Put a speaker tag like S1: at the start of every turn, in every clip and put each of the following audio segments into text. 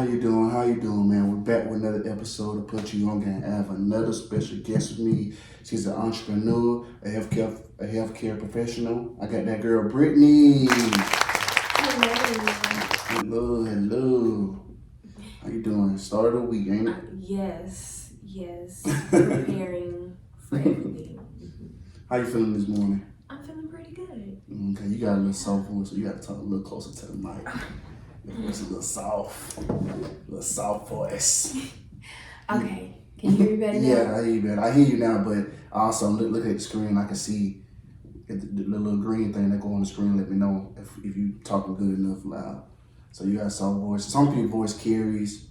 S1: you doing? How you doing, man? We're back with another episode of Put You On Game. I have another special guest with me. She's an entrepreneur, a healthcare professional. I got that girl, Brittany.
S2: Hello.
S1: Hello. How you doing? Start of the week, ain't it?
S2: Yes. Preparing for everything.
S1: How you feeling this morning?
S2: I'm feeling pretty good.
S1: Okay, you got a little soft voice, so you got to talk a little closer to the mic. Your voice is a little soft voice.
S2: Okay. Can you hear me better now?
S1: Yeah, I hear you better. I hear you now, but also look at the screen. I can see the little green thing that go on the screen. Let me know if you talking good enough loud. So you got soft voice. Some people's voice carries,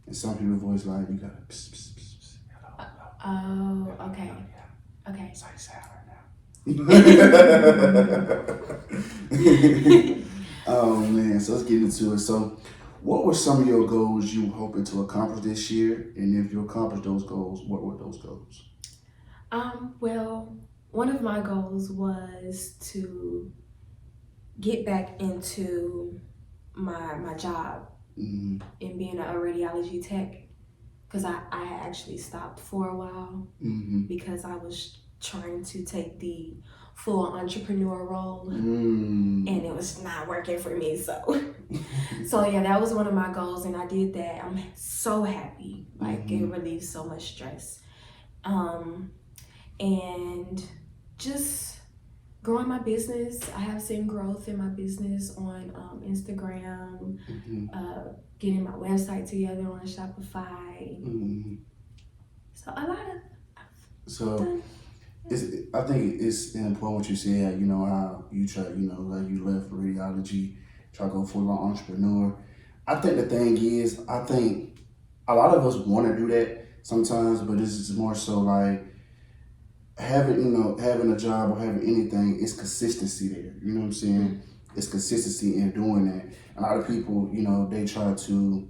S1: and some people's voice like you got to pss, pss, pss, pss.
S2: Oh, okay. Okay.
S1: So you sound right now. Oh man, so let's get into it. So what were some of your goals you were hoping to accomplish this year? And if you accomplished those goals, what were those goals?
S2: Well, one of my goals was to get back into my job
S1: Mm-hmm.
S2: in being a radiology tech, because I actually stopped for a while
S1: Mm-hmm.
S2: because I was trying to take the full entrepreneur role.
S1: Mm.
S2: And it was not working for me, so yeah, that was one of my goals, and I did that. I'm so happy. Like, it relieves so much stress. And just growing my business. I have seen growth in my business on Instagram, getting my website together on Shopify. So a lot of
S1: So I think it's important what you said, you know, how you try, you know, like you left radiology, try to go full on entrepreneur. I think the thing is, I think a lot of us want to do that sometimes, but this is more so like having a job or having anything, it's consistency there. You know what I'm saying? It's consistency in doing that. A lot of people, you know, they try to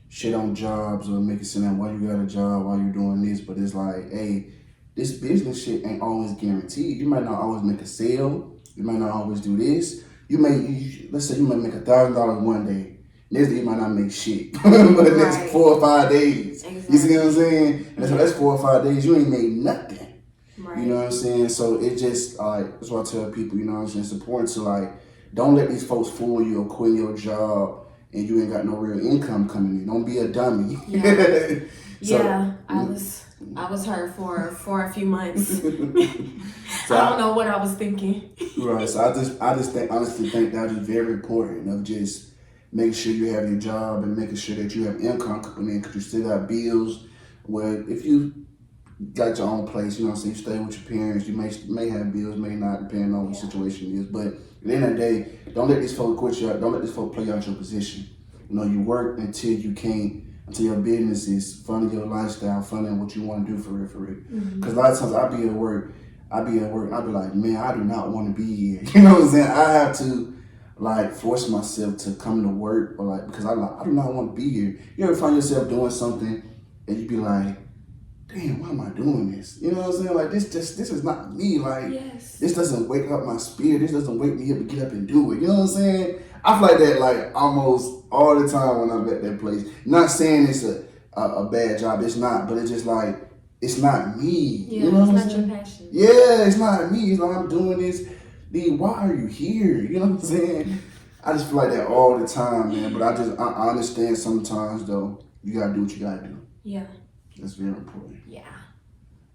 S1: shit on jobs or make it seem like why you got a job, why you doing this, but it's like, hey, this business shit ain't always guaranteed. You might not always make a sale. You might not always do this. Let's say you might make $1,000 one day. Next day you might not make shit. But the next 4 or 5 days.
S2: Exactly.
S1: You see what I'm saying? And so that's 4 or 5 days, you ain't made nothing.
S2: Right.
S1: You know what I'm saying? So it just, that's what I tell people, you know what I'm saying? It's important to, like, don't let these folks fool you or quit your job and you ain't got no real income coming in. Don't be a dummy.
S2: Yeah.
S1: So,
S2: yeah, I was hurt for a few months.
S1: So
S2: I don't know what I was thinking.
S1: Right. So I just honestly think that is very important of just making sure you have your job and making sure that you have income coming in because you still got bills. Where if you got your own place, you know what I'm saying, you stay with your parents, you may have bills, may not, depending on what the situation is. But at the end of the day, don't let these folks quit you out. Don't let these folks play out your position. You know, you work until you can't, until your business is funding your lifestyle, funding what you want to do for it. Because a lot of times I be at work, and I be like, man, I do not want to be here. You know what I'm saying? I have to like force myself to come to work, or like, because I do not want to be here. You ever find yourself doing something and you be like, damn, why am I doing this? You know what I'm saying? Like, this is not me. Like,
S2: Yes.
S1: This doesn't wake up my spirit. This doesn't wake me up to get up and do it. You know what I'm saying? I feel like that like almost all the time when I'm at that place. Not saying it's a bad job. It's not, but it's just like, it's not me.
S2: Yeah,
S1: you know what I'm
S2: it's not
S1: saying?
S2: your passion.
S1: Yeah, it's not me. It's like, I'm doing this. Why are you here? You know what I'm saying? I just feel like that all the time, man. But I understand sometimes though, you gotta do what you gotta do.
S2: Yeah.
S1: That's very important.
S2: Yeah.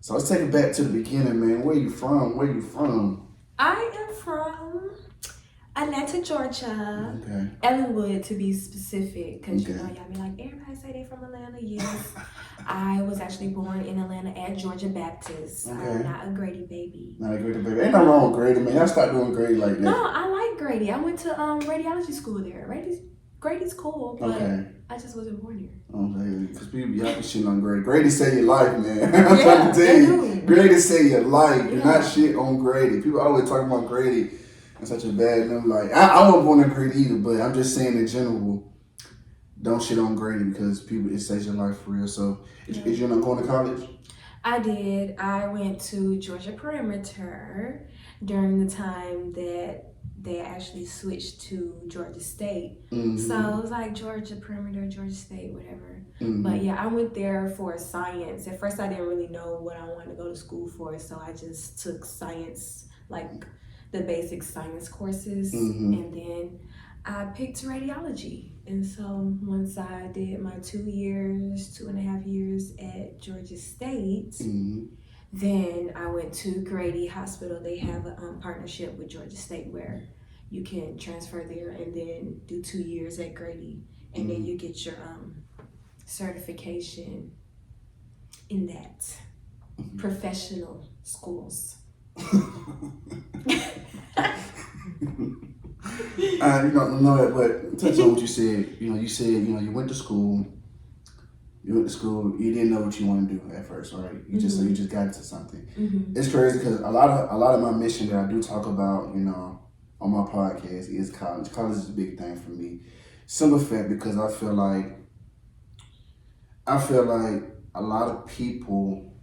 S1: So let's take it back to the beginning, man. Where you from?
S2: I am from Atlanta, Georgia.
S1: Okay.
S2: Ellenwood, to be specific, because you
S1: Okay.
S2: know y'all be like, everybody say they from Atlanta. Yes. I was actually born in Atlanta at Georgia Baptist.
S1: Okay.
S2: I'm not a Grady baby.
S1: Not a Grady baby. Ain't nothing wrong with Grady, man. Y'all start doing Grady like that.
S2: No, I like Grady. I went to radiology school there. Grady's cool, but
S1: Okay.
S2: I just wasn't born here.
S1: Okay, because people, y'all be shitting on Grady. Grady save your life, man.
S2: Yeah,
S1: I'm trying to tell you.
S2: they do.
S1: Grady save your life. Do
S2: Yeah.
S1: not shit on Grady. People always talking about Grady and such a bad name. Like, I wasn't born in Grady either, but I'm just saying in general, don't shit on Grady because people, it saves your life for real. So, is you not going to college?
S2: I did. I went to Georgia Perimeter during the time that they actually switched to Georgia State.
S1: Mm-hmm.
S2: So it was like Georgia Perimeter, Georgia State, whatever.
S1: Mm-hmm.
S2: But yeah, I went there for science. At first I didn't really know what I wanted to go to school for, so I just took science, like the basic science courses,
S1: Mm-hmm.
S2: and then I picked radiology. And so once I did my 2.5 years at Georgia State,
S1: Mm-hmm.
S2: then I went to Grady Hospital. They have a partnership with Georgia State where you can transfer there and then do 2 years at Grady, and then you get your certification in that professional schools.
S1: You know that, but touch on what you said. You said you went to school. You didn't know what you want to do at first, right? You just got into something.
S2: Mm-hmm.
S1: It's crazy because a lot of my mission that I do talk about, on my podcast is college. College is a big thing for me. Simple fact, because I feel like a lot of people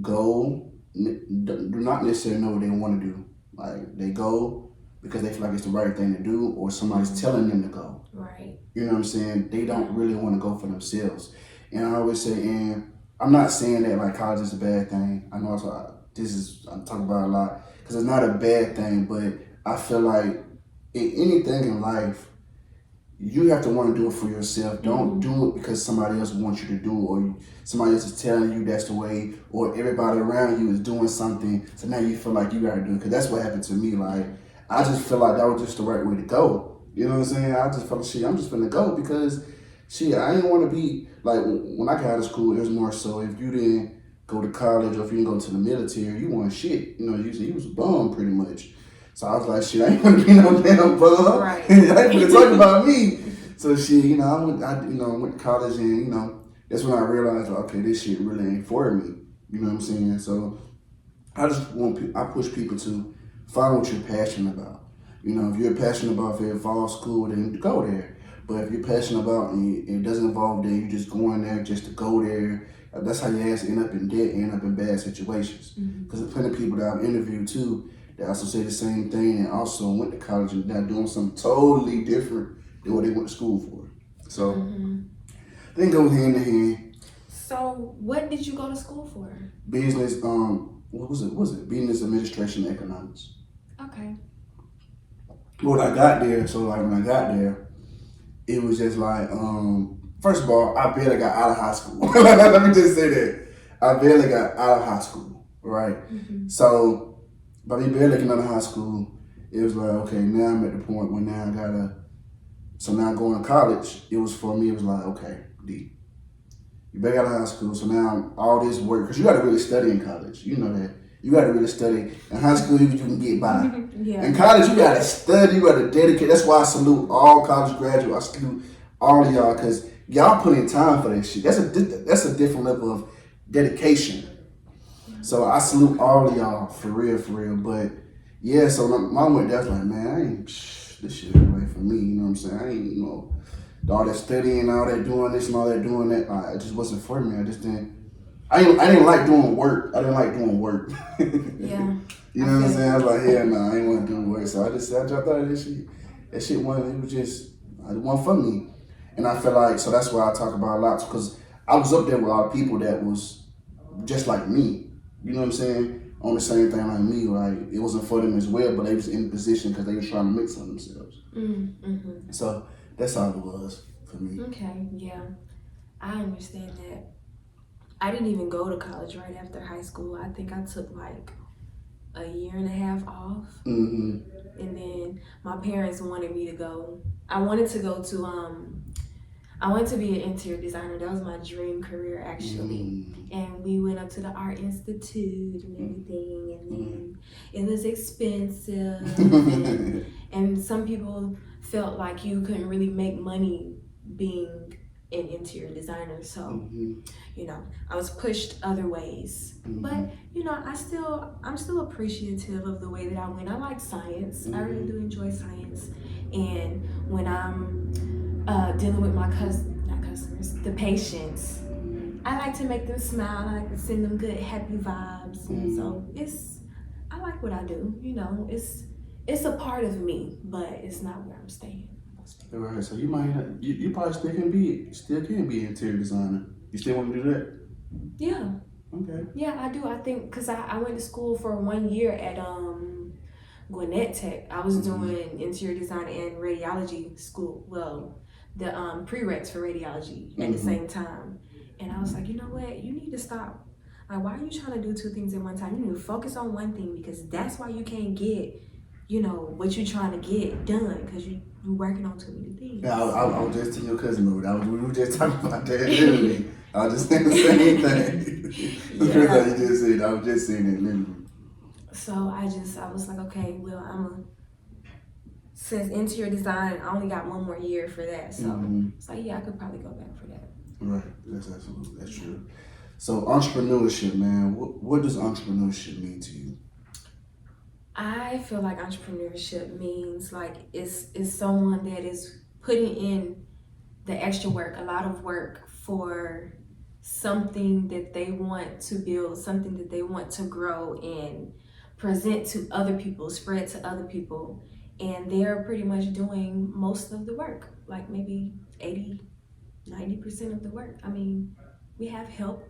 S1: do not necessarily know what they want to do. Like they go because they feel like it's the right thing to do, or somebody's telling them to go.
S2: Right.
S1: You know what I'm saying? They don't really want to go for themselves. And I always say, and I'm not saying that like college is a bad thing. I know I'm talking about a lot because it's not a bad thing, but I feel like in anything in life, you have to want to do it for yourself. Don't do it because somebody else wants you to do it, or somebody else is telling you that's the way, or everybody around you is doing something, so now you feel like you gotta do it. Because that's what happened to me. Like, I just feel like that was just the right way to go. You know what I'm saying? I just felt like, I'm just gonna go because, I didn't want to be, like, when I got out of school, it was more so if you didn't go to college or if you didn't go to the military, you weren't shit. You was a bum pretty much. So I was like, I ain't want to be no damn bum.
S2: Right.
S1: I ain't want to talk about me. So I went to college and, that's when I realized, okay, this shit really ain't for me. You know what I'm saying? So I push people to find what you're passionate about. If you're passionate about fair fall school, then go there. But if you're passionate about and it doesn't involve that, you just going there just to go there. That's how your ass end up in debt, end up in bad situations. Because there's plenty of people that I've interviewed too that also say the same thing and also went to college and they're doing something totally different than what they went to school for. So they go hand in hand.
S2: So what did you go to school for?
S1: Business, what was it? Business administration and economics.
S2: Okay.
S1: When I got there, it was just like, first of all, I barely got out of high school. Let me just say that. I barely got out of high school, right? So, by me barely getting out of high school, it was like, okay, now I'm at the point where now going to college, it was like, okay, D, you better get out of high school, so now all this work, because you got to really study in college, you know that. You got to really study. In high school, you can get by. In college, you got to study, you got to dedicate. That's why I salute all college graduates. I salute all of y'all, because y'all put in time for that shit. That's a different level of dedication. So I salute all of y'all, for real. But yeah, so my mom went there, I was like, man, this shit ain't right for me, you know what I'm saying? I ain't, all that studying, all that doing this and all that doing that, it just wasn't for me. I didn't like doing work. I didn't like doing work.
S2: Yeah.
S1: You know what I'm saying? I was like, I ain't want to do work. So I dropped out of this shit. That shit it wasn't for me. And I feel like, so that's why I talk about a lot, because I was up there with a lot of people that was just like me. You know what I'm saying? On the same thing like me, like it wasn't for them as well, but they was in the position because they was trying to make something themselves. So that's how it was for me.
S2: Okay, yeah, I understand that. I didn't even go to college right after high school. I think I took like a 1.5 years off, and then my parents wanted me to go. I wanted to go to I wanted to be an interior designer. That was my dream career, actually. And we went up to the Art Institute and everything, and then it was expensive. and some people felt like you couldn't really make money being an interior designer. So, I was pushed other ways. But, I'm still appreciative of the way that I went. I like science. I really do enjoy science. And when I'm dealing with my the patients, I like to make them smile. I like to send them good, happy vibes. And so I like what I do. it's a part of me, but it's not where I'm staying.
S1: All right, so you might not, you probably still can be an interior designer. You still want to do that?
S2: Yeah.
S1: Okay.
S2: Yeah, I do. I think because I went to school for 1 year at Gwinnett Tech. I was doing interior design and radiology school. Well, the prereqs for radiology at the same time. And I was like, you know what? You need to stop. Like, why are you trying to do two things at one time? You need to focus on one thing because that's why you can't get, what you're trying to get done because you're working on too many things.
S1: Yeah, I was just telling your cousin, we were just talking about that literally. I was just saying the same thing.
S2: Yeah.
S1: Like you just said, I was just saying it literally.
S2: So I was like, okay, well, since interior design, I only got 1 more year for that. So it's like, yeah, I could probably go back for that.
S1: Right, that's true. So entrepreneurship, man, what does entrepreneurship mean to you?
S2: I feel like entrepreneurship means like it's someone that is putting in the extra work, a lot of work for something that they want to build, something that they want to grow and present to other people, spread to other people. And they're pretty much doing most of the work, like maybe 80-90% of the work. I mean, we have help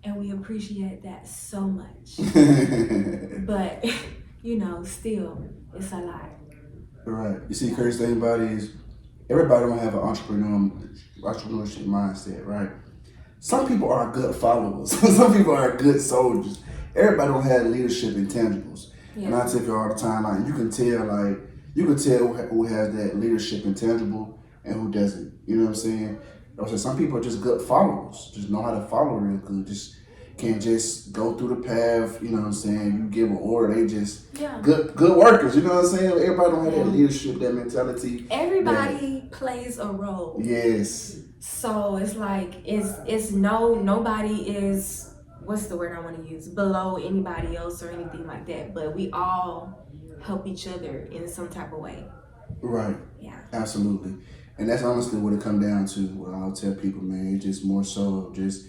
S2: and we appreciate that so much. But, still, it's a lot.
S1: Right. You see, crazy thing about it is everybody don't have an entrepreneurship mindset, right? Some people are good followers. Some people are good soldiers. Everybody don't have leadership intangibles. Yeah. And I tell you all the time, like you can tell who has that leadership intangible and who doesn't. You know what I'm saying? Some people are just good followers, just know how to follow real good, just can't just go through the path, you know what I'm saying? You give an order, they just good workers, you know what I'm saying? Everybody don't have that leadership, that mentality.
S2: Everybody plays a role.
S1: Yes.
S2: So it's like nobody is, what's the word I want to use, below anybody else or anything like that, but we all help each other in some type of way.
S1: Right.
S2: Yeah.
S1: Absolutely. And that's honestly what it comes down to. What I'll tell people, man, it's just more so just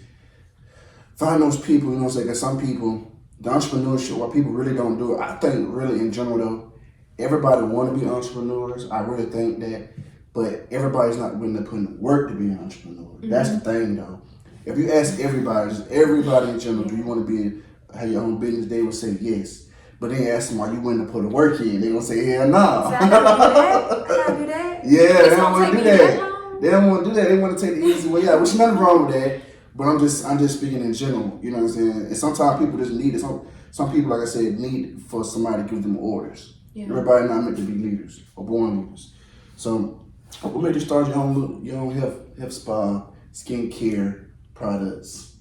S1: find those people, you know what I'm saying? Because some people, the entrepreneurship, what people really don't do it. I think really in general though, everybody want to be entrepreneurs. I really think that, but everybody's not willing to put in the work to be an entrepreneur. That's the thing though. If you ask everybody, just everybody in general, do you want to have your own business? They will say yes. But then ask them, are you willing to put the work in? They gonna say, hell no.
S2: So I gotta do that?
S1: Yeah, they don't want to do that. They don't want to do that. They want to take the easy way out, which is nothing wrong with that. But I'm just speaking in general. You know what I'm saying? And sometimes people just need it. Some people, like I said, need for somebody to give them orders. Yeah. Everybody not meant to be leaders or born leaders. So, what made you start your own health spa, skincare products?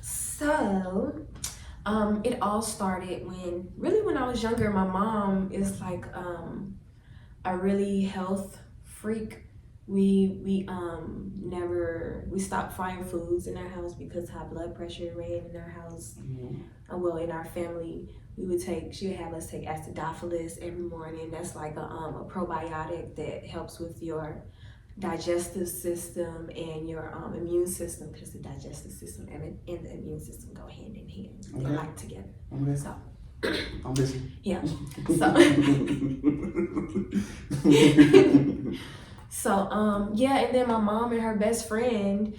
S2: So, it all started when I was younger. My mom is like a really health freak. We stopped frying foods in our house because high blood pressure ran in our house. Well, in our family, she would have us take acidophilus every morning. That's like a probiotic that helps with your digestive system and your immune system, because the digestive system and the immune system go hand in hand. They like together. Okay. So
S1: I'm busy.
S2: Yeah. So and then my mom and her best friend,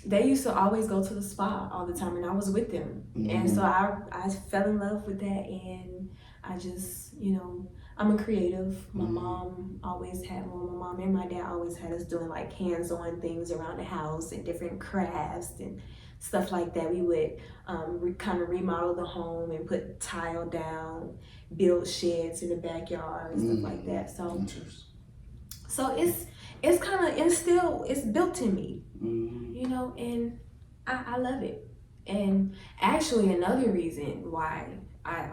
S2: they used to always go to the spa all the time, and I was with them. And so I fell in love with that, and I just, I'm a creative. My mom and my dad always had us doing like hands-on things around the house and different crafts and stuff like that. We would kind of remodel the home and put tile down, build sheds in the backyard and stuff like that. So it's kind of it's built in me, and I love it. And actually another reason why I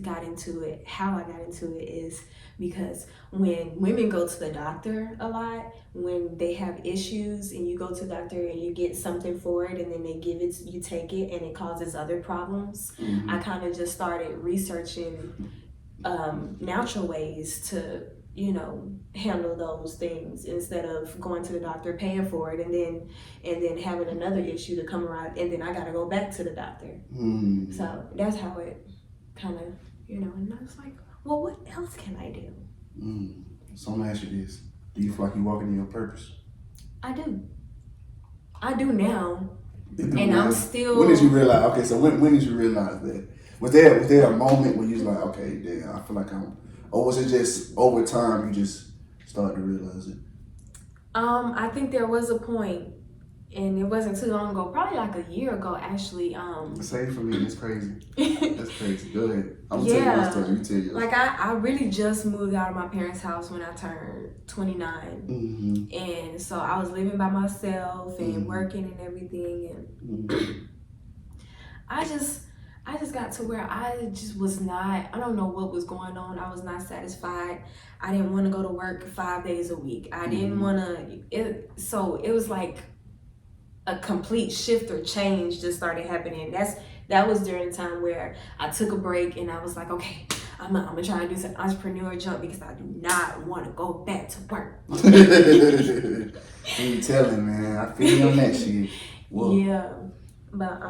S2: got into it, how I got into it, is because when women go to the doctor a lot, when they have issues and you go to the doctor and you get something for it and then they give it, you take it and it causes other problems, I kind of just started researching natural ways to handle those things instead of going to the doctor, paying for it, and then having another issue to come around, and then I gotta go back to the doctor. So that's how it kind of And I was like, well, what else can I do?
S1: So I'm gonna ask you this: do you feel like you're walking in your purpose?
S2: I do now. And
S1: Now,
S2: I'm still.
S1: when did you realize? Okay, so when did you realize that? Was there a moment where you was like, okay, damn, I feel like or was it just over time you just started to realize it?
S2: I think there was a point, and it wasn't too long ago, probably like a year ago, actually.
S1: Say it for me. That's crazy. That's crazy. Go ahead. I'm gonna tell you my story. You tell yours.
S2: Like I really just moved out of my parents' house when I turned 29, and so I was living by myself and working and everything, and I just got to where I just was not. I don't know what was going on. I was not satisfied. I didn't want to go to work 5 days a week. I didn't want to. So it was like a complete shift or change just started happening. That was during the time where I took a break and I was like, okay, I'm gonna try and do some entrepreneur jump because I do not want to go back to work.
S1: You telling, man? I feel you on that shit. Whoa.
S2: Yeah, but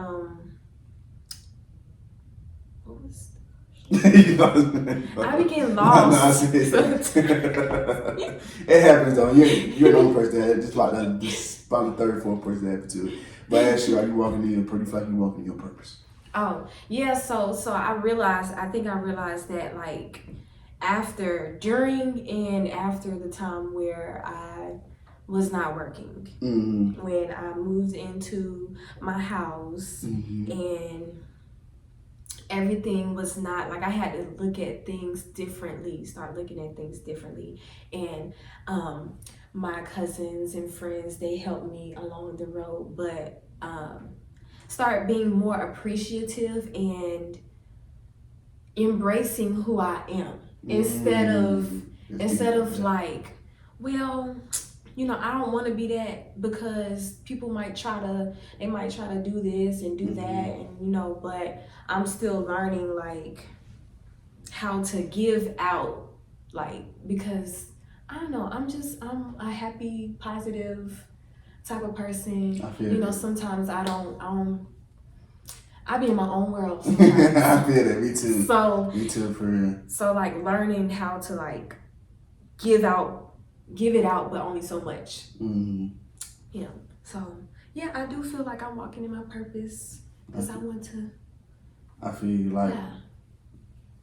S2: what was? I became lost.
S1: No, it happens though. You're the only person that just like that. Just probably the third, fourth person that happened to it. But actually, are you walking in your purpose? Like you walking in your purpose?
S2: Oh yeah. So I realized. I think I realized that like during and after the time where I was not working, when I moved into my house and everything was not like I had to look at things differently, start looking at things differently. And my cousins and friends, they helped me along the road, but start being more appreciative and embracing who I am instead of like, well, I don't want to be that because people might try to do this and do that, and but I'm still learning like how to give out, like, because I don't know, I'm a happy, positive type of person.
S1: I feel
S2: sometimes I be in my own world sometimes.
S1: I feel that. Me too.
S2: Me
S1: too, for real.
S2: So like learning how to like give it out, but only so much. So yeah, I do feel like I'm walking in my purpose because I want to.
S1: I feel you. Like,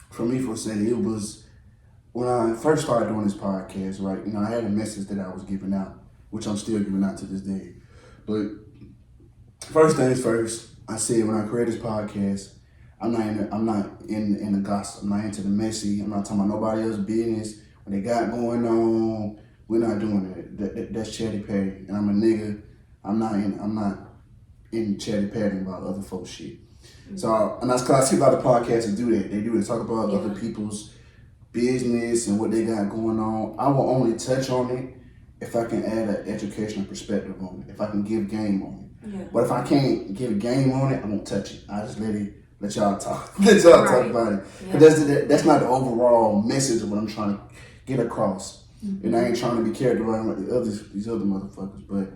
S1: for me, for saying it was when I first started doing this podcast, right? I had a message that I was giving out, which I'm still giving out to this day. But first things first, I said when I created this podcast, I'm not in the gossip. I'm not into the messy. I'm not talking about nobody else's business. What they got going on, we're not doing it. That's chatty patty, and I'm a nigga. I'm not in chatty patty about other folks' shit. So, and that's because I see a lot of podcasts do that. They do it. Talk about other people's business and what they got going on. I will only touch on it if I can add an educational perspective on it. If I can give game on it. Yeah. But if I can't give game on it, I won't touch it. I just let y'all talk. Talk about it. Because that's not the overall message of what I'm trying to get across. And I ain't trying to be carried around like these other motherfuckers. But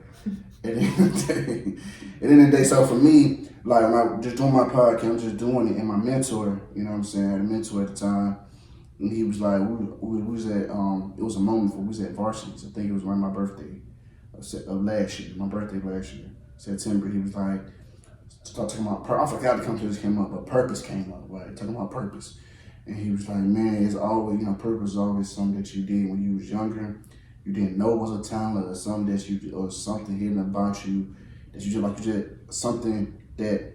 S1: at the end of the day, so for me, like when I'm just doing my podcast, I'm just doing it. And my mentor, you know what I'm saying, I had a mentor at the time, and he was like, we was at, it was a moment where we was at varsity. I think it was around my birthday of last year, my birthday last year, September. He was like, start talking about, I forgot the conversation came up, but purpose came up, right? Talking about purpose. And he was like, man, it's always, purpose is always something that you did when you was younger. You didn't know was a talent or something or something hidden about you that you just something that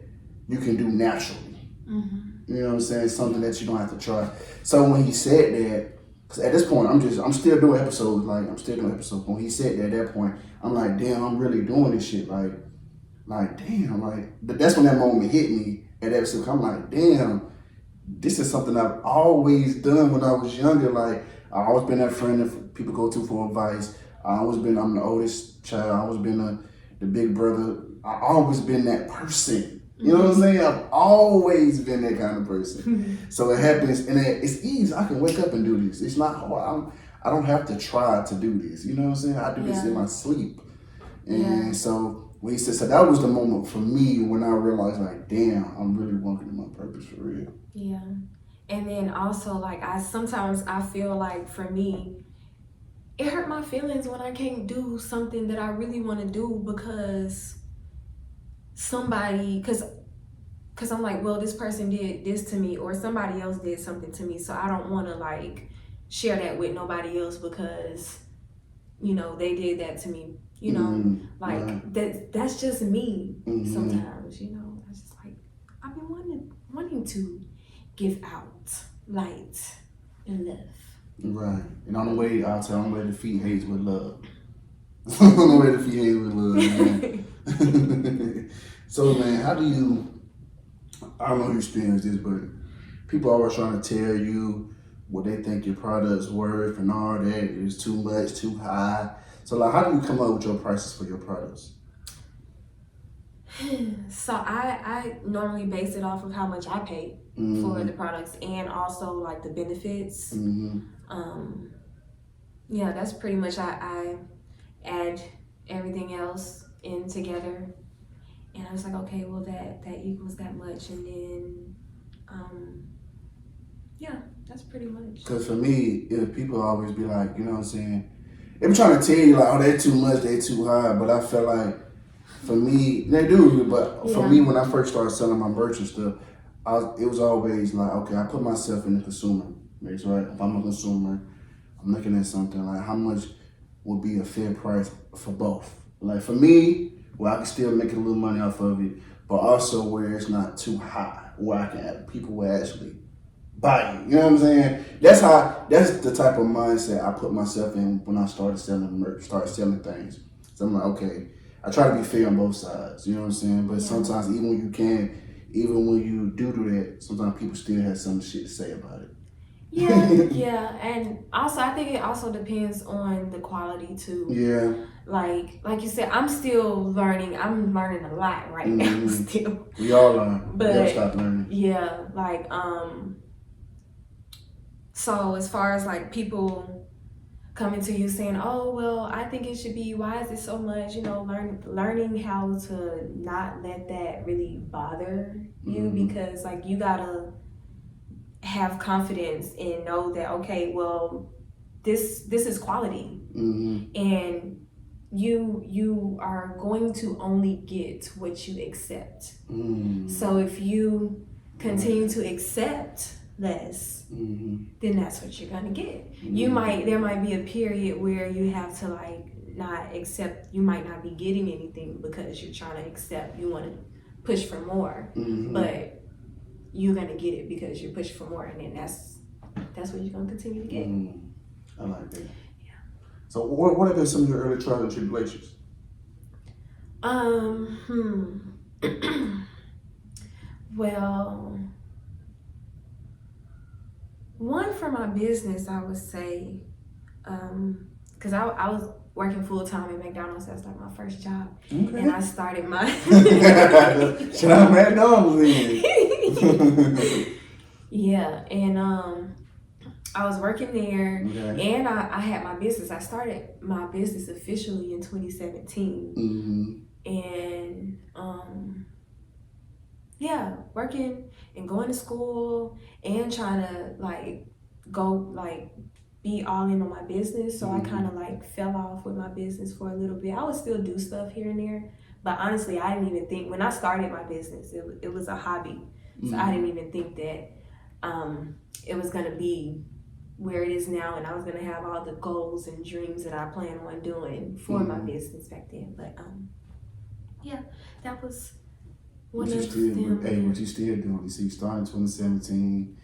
S1: you can do naturally. You know what I'm saying? Something that you don't have to try. So when he said that, because at this point I'm still doing episodes. When he said that, at that point, I'm like, damn, I'm really doing this shit. Like damn, like that's when that moment hit me. At that episode, I'm like, damn, this is something I've always done when I was younger. Like I always been that friend that people go to for advice. I'm the oldest child. I always been the big brother. I always been that person. You know what I'm saying? I've always been that kind of person. So it happens, and it's easy. I can wake up and do this. It's not hard. I don't have to try to do this. You know what I'm saying? I do this in my sleep. And so when he said, so that was the moment for me when I realized, like, damn, I'm really walking in my purpose for real.
S2: Yeah. And then also, like, sometimes I feel like for me, it hurt my feelings when I can't do something that I really want to do because because I'm like, well, this person did this to me, or somebody else did something to me, so I don't want to like share that with nobody else because they did that to me. Like that's just me. Sometimes I just like I've been wanting to give out light and love.
S1: Right. And on the way, I'll tell them where to defeat hate with love. On the way to defeat hate with love, man. So, man, how do you, I don't know if you experienced this, but people always trying to tell you what they think your product's worth and all that. It's too much, too high. So, like, how do you come up with your prices for your products?
S2: So I normally base it off of how much I pay for the products and also like the benefits. Yeah, that's pretty much I add everything else in together, and I was like, okay, well that equals that much, and then yeah, that's pretty much.
S1: Because for me, if people always be like, you know what I'm saying, they be trying to tell you like, oh, they're too much, they're too high, but I feel like for me, they do, but for me, when I first started selling my merch and stuff, it was always like, okay, I put myself in the consumer mix, right? If I'm a consumer, I'm looking at something like how much would be a fair price for both. Like for me, where I can still make a little money off of it, but also where it's not too high, where I can have people will actually buy you. You know what I'm saying? That's the type of mindset I put myself in when I started selling merch, started selling things. So I'm like, okay, I try to be fair on both sides. You know what I'm saying? But sometimes even when you do that, sometimes people still have some shit to say about it.
S2: Yeah, and also I think it also depends on the quality too.
S1: Yeah.
S2: Like you said, I'm still learning. I'm learning a lot right now still.
S1: We all learn.
S2: But
S1: we never stop learning.
S2: Yeah, like so as far as like people coming to you saying, oh well, I think it should be, why is it so much? Learning how to not let that really bother you, because like you gotta have confidence and know that, okay, well, this is quality, and you are going to only get what you accept. So if you continue to accept less, then that's what you're gonna get. There might be a period where you have to like not accept, you might not be getting anything because you're trying to accept, you want to push for more, but you're gonna get it because you're pushing for more, and then that's what you're gonna continue to get.
S1: I like that. Yeah. So what have been some of your early trials and tribulations?
S2: Well, one for my business, I would say, because I was working full time at McDonald's. That's like my first job, and I started my.
S1: Should I have McDonald's then?
S2: Yeah, and I was working there, and I had my business. I started my business officially in 2017, and yeah, working and going to school and trying to like go like be all in on my business. So I kind of like fell off with my business for a little bit. I would still do stuff here and there, but honestly, I didn't even think when I started my business, it was a hobby. So I didn't even think that it was gonna be where it is now, and I was gonna have all the goals and dreams that I plan on doing for my business back then. But yeah, that was one of them.
S1: Hey, what you still doing? You see, you started in 2017,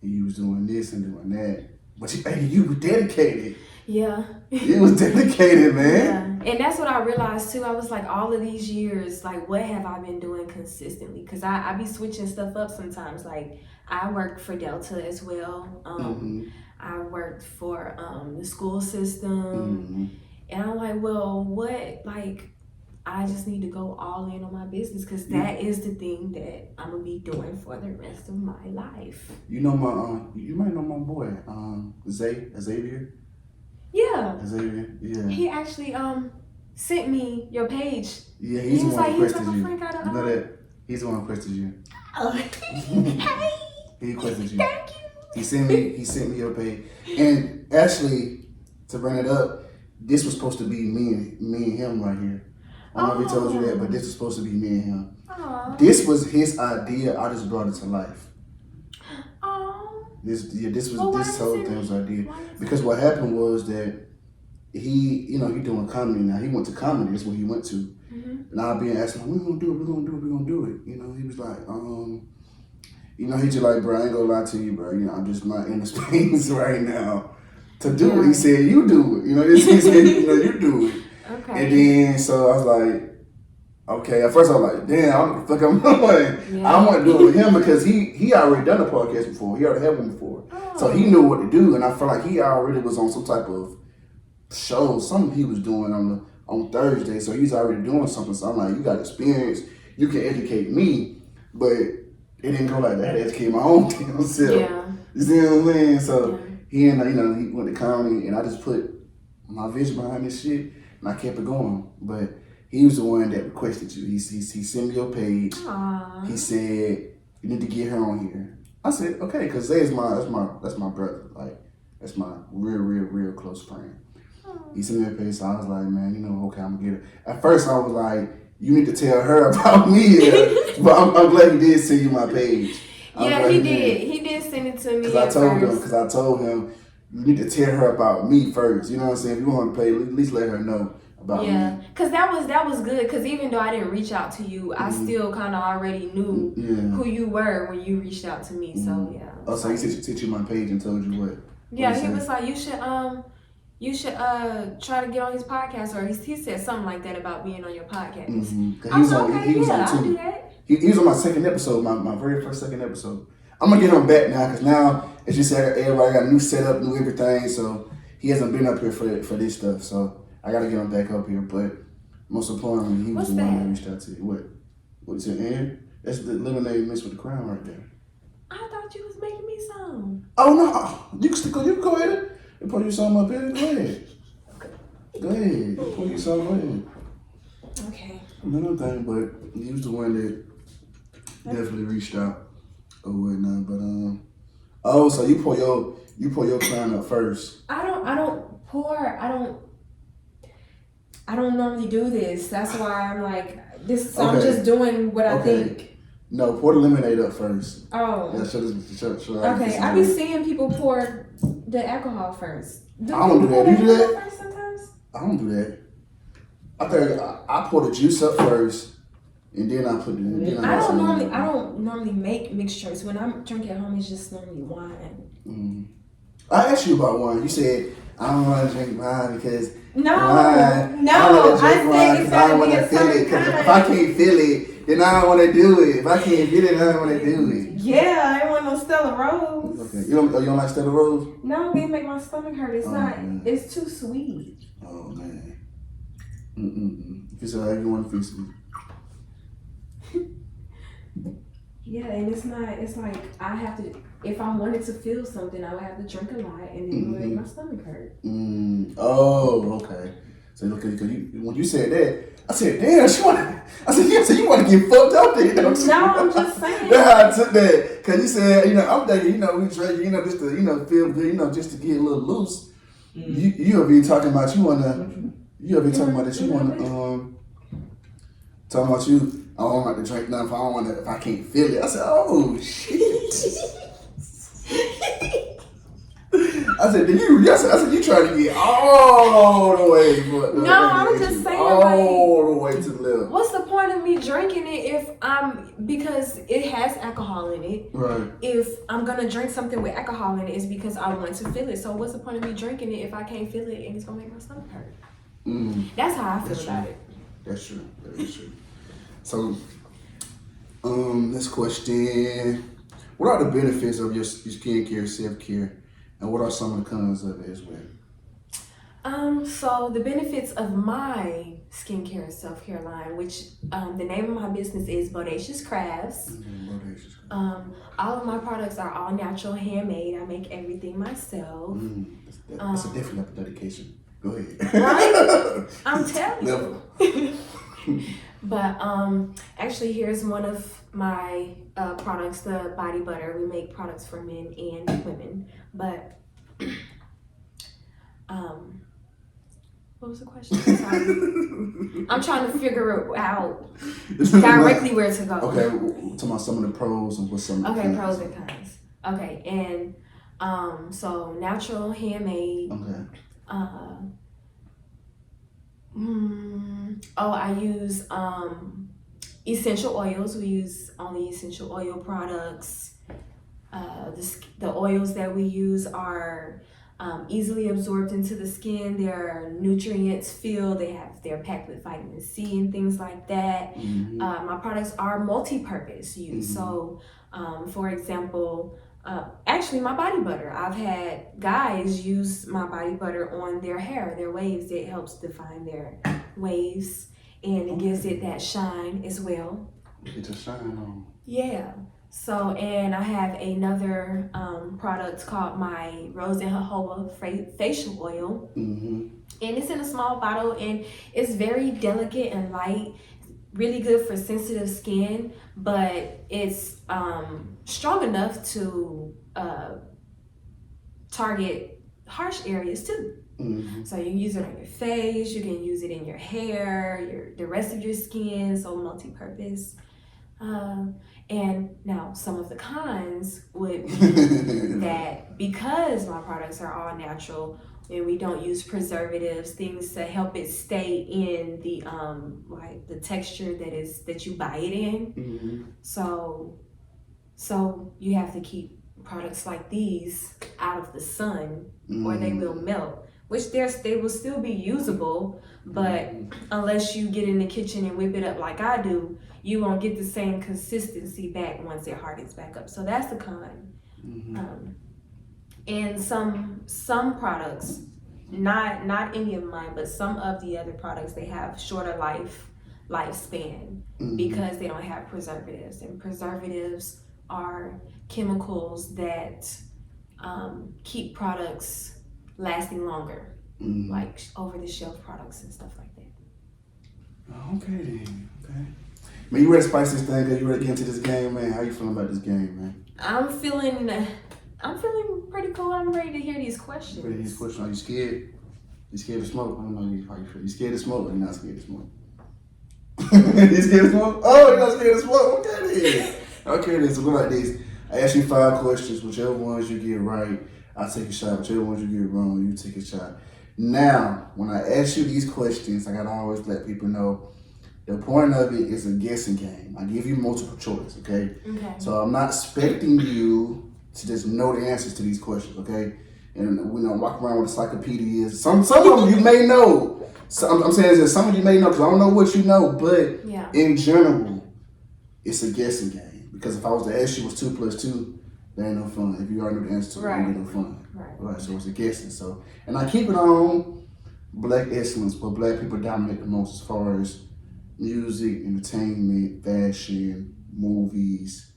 S1: and you was doing this and doing that. But you were dedicated.
S2: Yeah.
S1: You was dedicated, man.
S2: Yeah. And that's what I realized too. I was like, all of these years, like, what have I been doing consistently? Because I be switching stuff up sometimes. Like, I worked for Delta as well. I worked for the school system. And I'm like, well, what, like, I just need to go all in on my business, because that is the thing that I'm gonna be doing for the rest of my life.
S1: You know you might know my boy, Xavier.
S2: Yeah.
S1: Xavier, yeah.
S2: He actually sent me your page.
S1: Yeah, he's the one who requested you.
S2: You
S1: know that? He's the one who requested you.
S2: Oh. Hey.
S1: He requested you.
S2: Thank you.
S1: He sent me your page. And actually, to bring it up, this was supposed to be me and him right here. I don't know if he told you that, but this was supposed to be me and him.
S2: Aww.
S1: This was his idea. I just brought it to life.
S2: Aww.
S1: This whole thing was idea. Because what happened was that he doing comedy now. He went to comedy. That's what he went to.
S2: Mm-hmm.
S1: And I've been asking him, we're gonna do it. He was like, he just like, bro, I ain't gonna lie to you, bro. I'm just not in the space right now to do it. He said, you do it. He said, you do it.
S2: Okay.
S1: And then, so I was like, okay. At first I was like, damn, what the fuck I'm doing?
S2: Yeah.
S1: I want to do it with him because he already done a podcast before. He already had one before.
S2: Oh.
S1: So he knew what to do. And I felt like he already was on some type of show, something he was doing on Thursday. So he's already doing something. So I'm like, you got experience. You can educate me. But it didn't go like that. I educated my own damn self.
S2: Yeah.
S1: You see what I'm saying? So he went to comedy, and I just put my vision behind this shit, and I kept it going. But he was the one that requested you. He sent me your page.
S2: Aww.
S1: He said, you need to get her on here. I said, okay, because that's my brother. Like, that's my real close friend.
S2: Aww.
S1: He sent me a page, so I was like, man, okay, I'm gonna get her. At first I was like, you need to tell her about me. But I'm glad he did send you my page.
S2: Yeah, he did. He did send it to me.
S1: Because I told him, you need to tell her about me first. You know what I'm saying? If you want to pay, at least let her know about me.
S2: Yeah, because that was good. Because even though I didn't reach out to you, I still kind of already knew who you were when you reached out to me. So yeah.
S1: Oh, so he sent you my page and told you what?
S2: Yeah, he was like, you should try to get on his podcast, or he said something like that about being on your podcast.
S1: Mm-hmm.
S2: I was like, okay, I'll do that.
S1: He was on my second episode, my very first second episode. I'm gonna get him back now because now it's just everybody got a new setup, new everything. So he hasn't been up here for this stuff. So I gotta get him back up here. But most importantly, he was the one that reached out to you. What is it, Aaron? That's the lemonade mixed with the crown right there.
S2: I thought you was making me some.
S1: Oh no, you can go ahead and pour you some up here. Go ahead. Go ahead. Pour you some. Go ahead.
S2: Okay.
S1: Another thing, but he was the one that definitely reached out or whatnot. But so you pour your crown up first.
S2: I don't normally do this. That's why I'm like this. So I'm just doing what I think.
S1: No, pour the lemonade up first.
S2: Oh.
S1: Yeah, show
S2: Okay, I be seeing people pour the alcohol first.
S1: I don't do that. You do that?
S2: First sometimes?
S1: I don't do that. I think I pour the juice up first, and then I put it.
S2: I don't normally make mixtures. When I'm drinking at home, it's just normally wine.
S1: Mm. I asked you about wine. You said I don't want to drink wine because
S2: I said it's gotta be a certain kind.
S1: If I can't feel it, then I don't want to do it. If I can't feel it, I don't want to do it.
S2: Yeah, I don't want no Stella Rose.
S1: Okay, you don't like Stella Rose?
S2: No, they make my stomach hurt. It's not. Man. It's too sweet.
S1: Oh man. If it's alright, you want to fix it.
S2: Yeah, and it's not. It's like I have to. If I wanted to feel something, I would have to drink a lot, and it would make my stomach hurt.
S1: Oh, okay. So because when you said that, I said, damn, she want. I said, yeah. So you want to get fucked up then?
S2: No, I'm just saying.
S1: That's how I took that. Because you said, I'm thinking, we drink, just to, feel good, just to get a little loose. You be talking about you wanna. You be talking about that you wanna. Talking about you. I don't want to drink nothing if I can't feel it. I said, oh shit. I said, you trying to get all the way.
S2: No, I'm just saying.
S1: All the way to the left.
S2: What's the point of me drinking it because it has alcohol in it.
S1: Right.
S2: If I'm going to drink something with alcohol in it, it's because I want to feel it. So what's the point of me drinking it if I can't feel it and it's going to make my stomach hurt? That's how I feel about it.
S1: That's true. That is true. So, next question. What are the benefits of your skincare, self-care, and what are some of the cons of it as well?
S2: So the benefits of my skincare and self-care line, which the name of my business is Bodacious Crafts. All of my products are all natural, handmade. I make everything myself.
S1: That's a different dedication. Go ahead.
S2: Right? I'm telling you. But actually, here's one of my products, the body butter. We make products for men and women. But what was the question? Sorry. I'm trying to figure out directly where to go.
S1: Okay, talk about some of the pros and what's some of the cons.
S2: Pros and cons. Okay, and so natural, handmade.
S1: Okay.
S2: I use essential oils. We use only essential oil products. The oils that we use are easily absorbed into the skin. They're nutrients filled. They're packed with vitamin C and things like that. My products are multi-purpose use. So, for example, actually my body butter. I've had guys use my body butter on their hair, their waves. It helps define their waves and it gives it that shine as well.
S1: Get the shine on.
S2: Yeah. So, and I have another product called my Rose and Jojoba facial oil. And it's in a small bottle and it's very delicate and light, really good for sensitive skin, but it's strong enough to target harsh areas too. So you can use it on your face, you can use it in your hair, the rest of your skin, so multi-purpose. And now some of the cons would be that because my products are all natural and we don't use preservatives, things to help it stay in the like the texture that you buy it in. So you have to keep products like these out of the sun or they will melt. Which they will still be usable, but unless you get in the kitchen and whip it up like I do, you won't get the same consistency back once it hardens back up. So that's the con. And some products, not any of mine, but some of the other products, they have shorter lifespan because they don't have preservatives. And preservatives are chemicals that keep products lasting longer, like over-the-shelf products and stuff like that.
S1: Okay then. Okay. Man, you ready to spice this thing? You ready to get into this game, man? How you feeling about this game, man?
S2: I'm feeling pretty cool. I'm ready to hear these questions.
S1: Ready to hear these questions? Are you scared? You scared to smoke? I don't know how you feel. You scared to smoke or you not scared to smoke? You scared to smoke? Oh, you're not scared to smoke? Okay then. Okay then. So go like this. I ask you 5 questions. Whichever ones you get right, I'll take a shot. Whichever ones you get wrong, you take a shot. Now, when I ask you these questions, I gotta always let people know the point of it is a guessing game. I give you multiple choice, okay? So I'm not expecting you to just know the answers to these questions, okay? And we don't walk around with encyclopedias. Some of them you may know. So I'm saying that some of you may know because I don't know what you know, but in general, it's a guessing game. Because if I was to ask you what's 2 plus 2, there ain't no fun. If you already know the answer to it, ain't no fun. Right. So it's a guessing. So, and I keep it on black excellence, but black people dominate the most as far as music, entertainment, fashion, movies,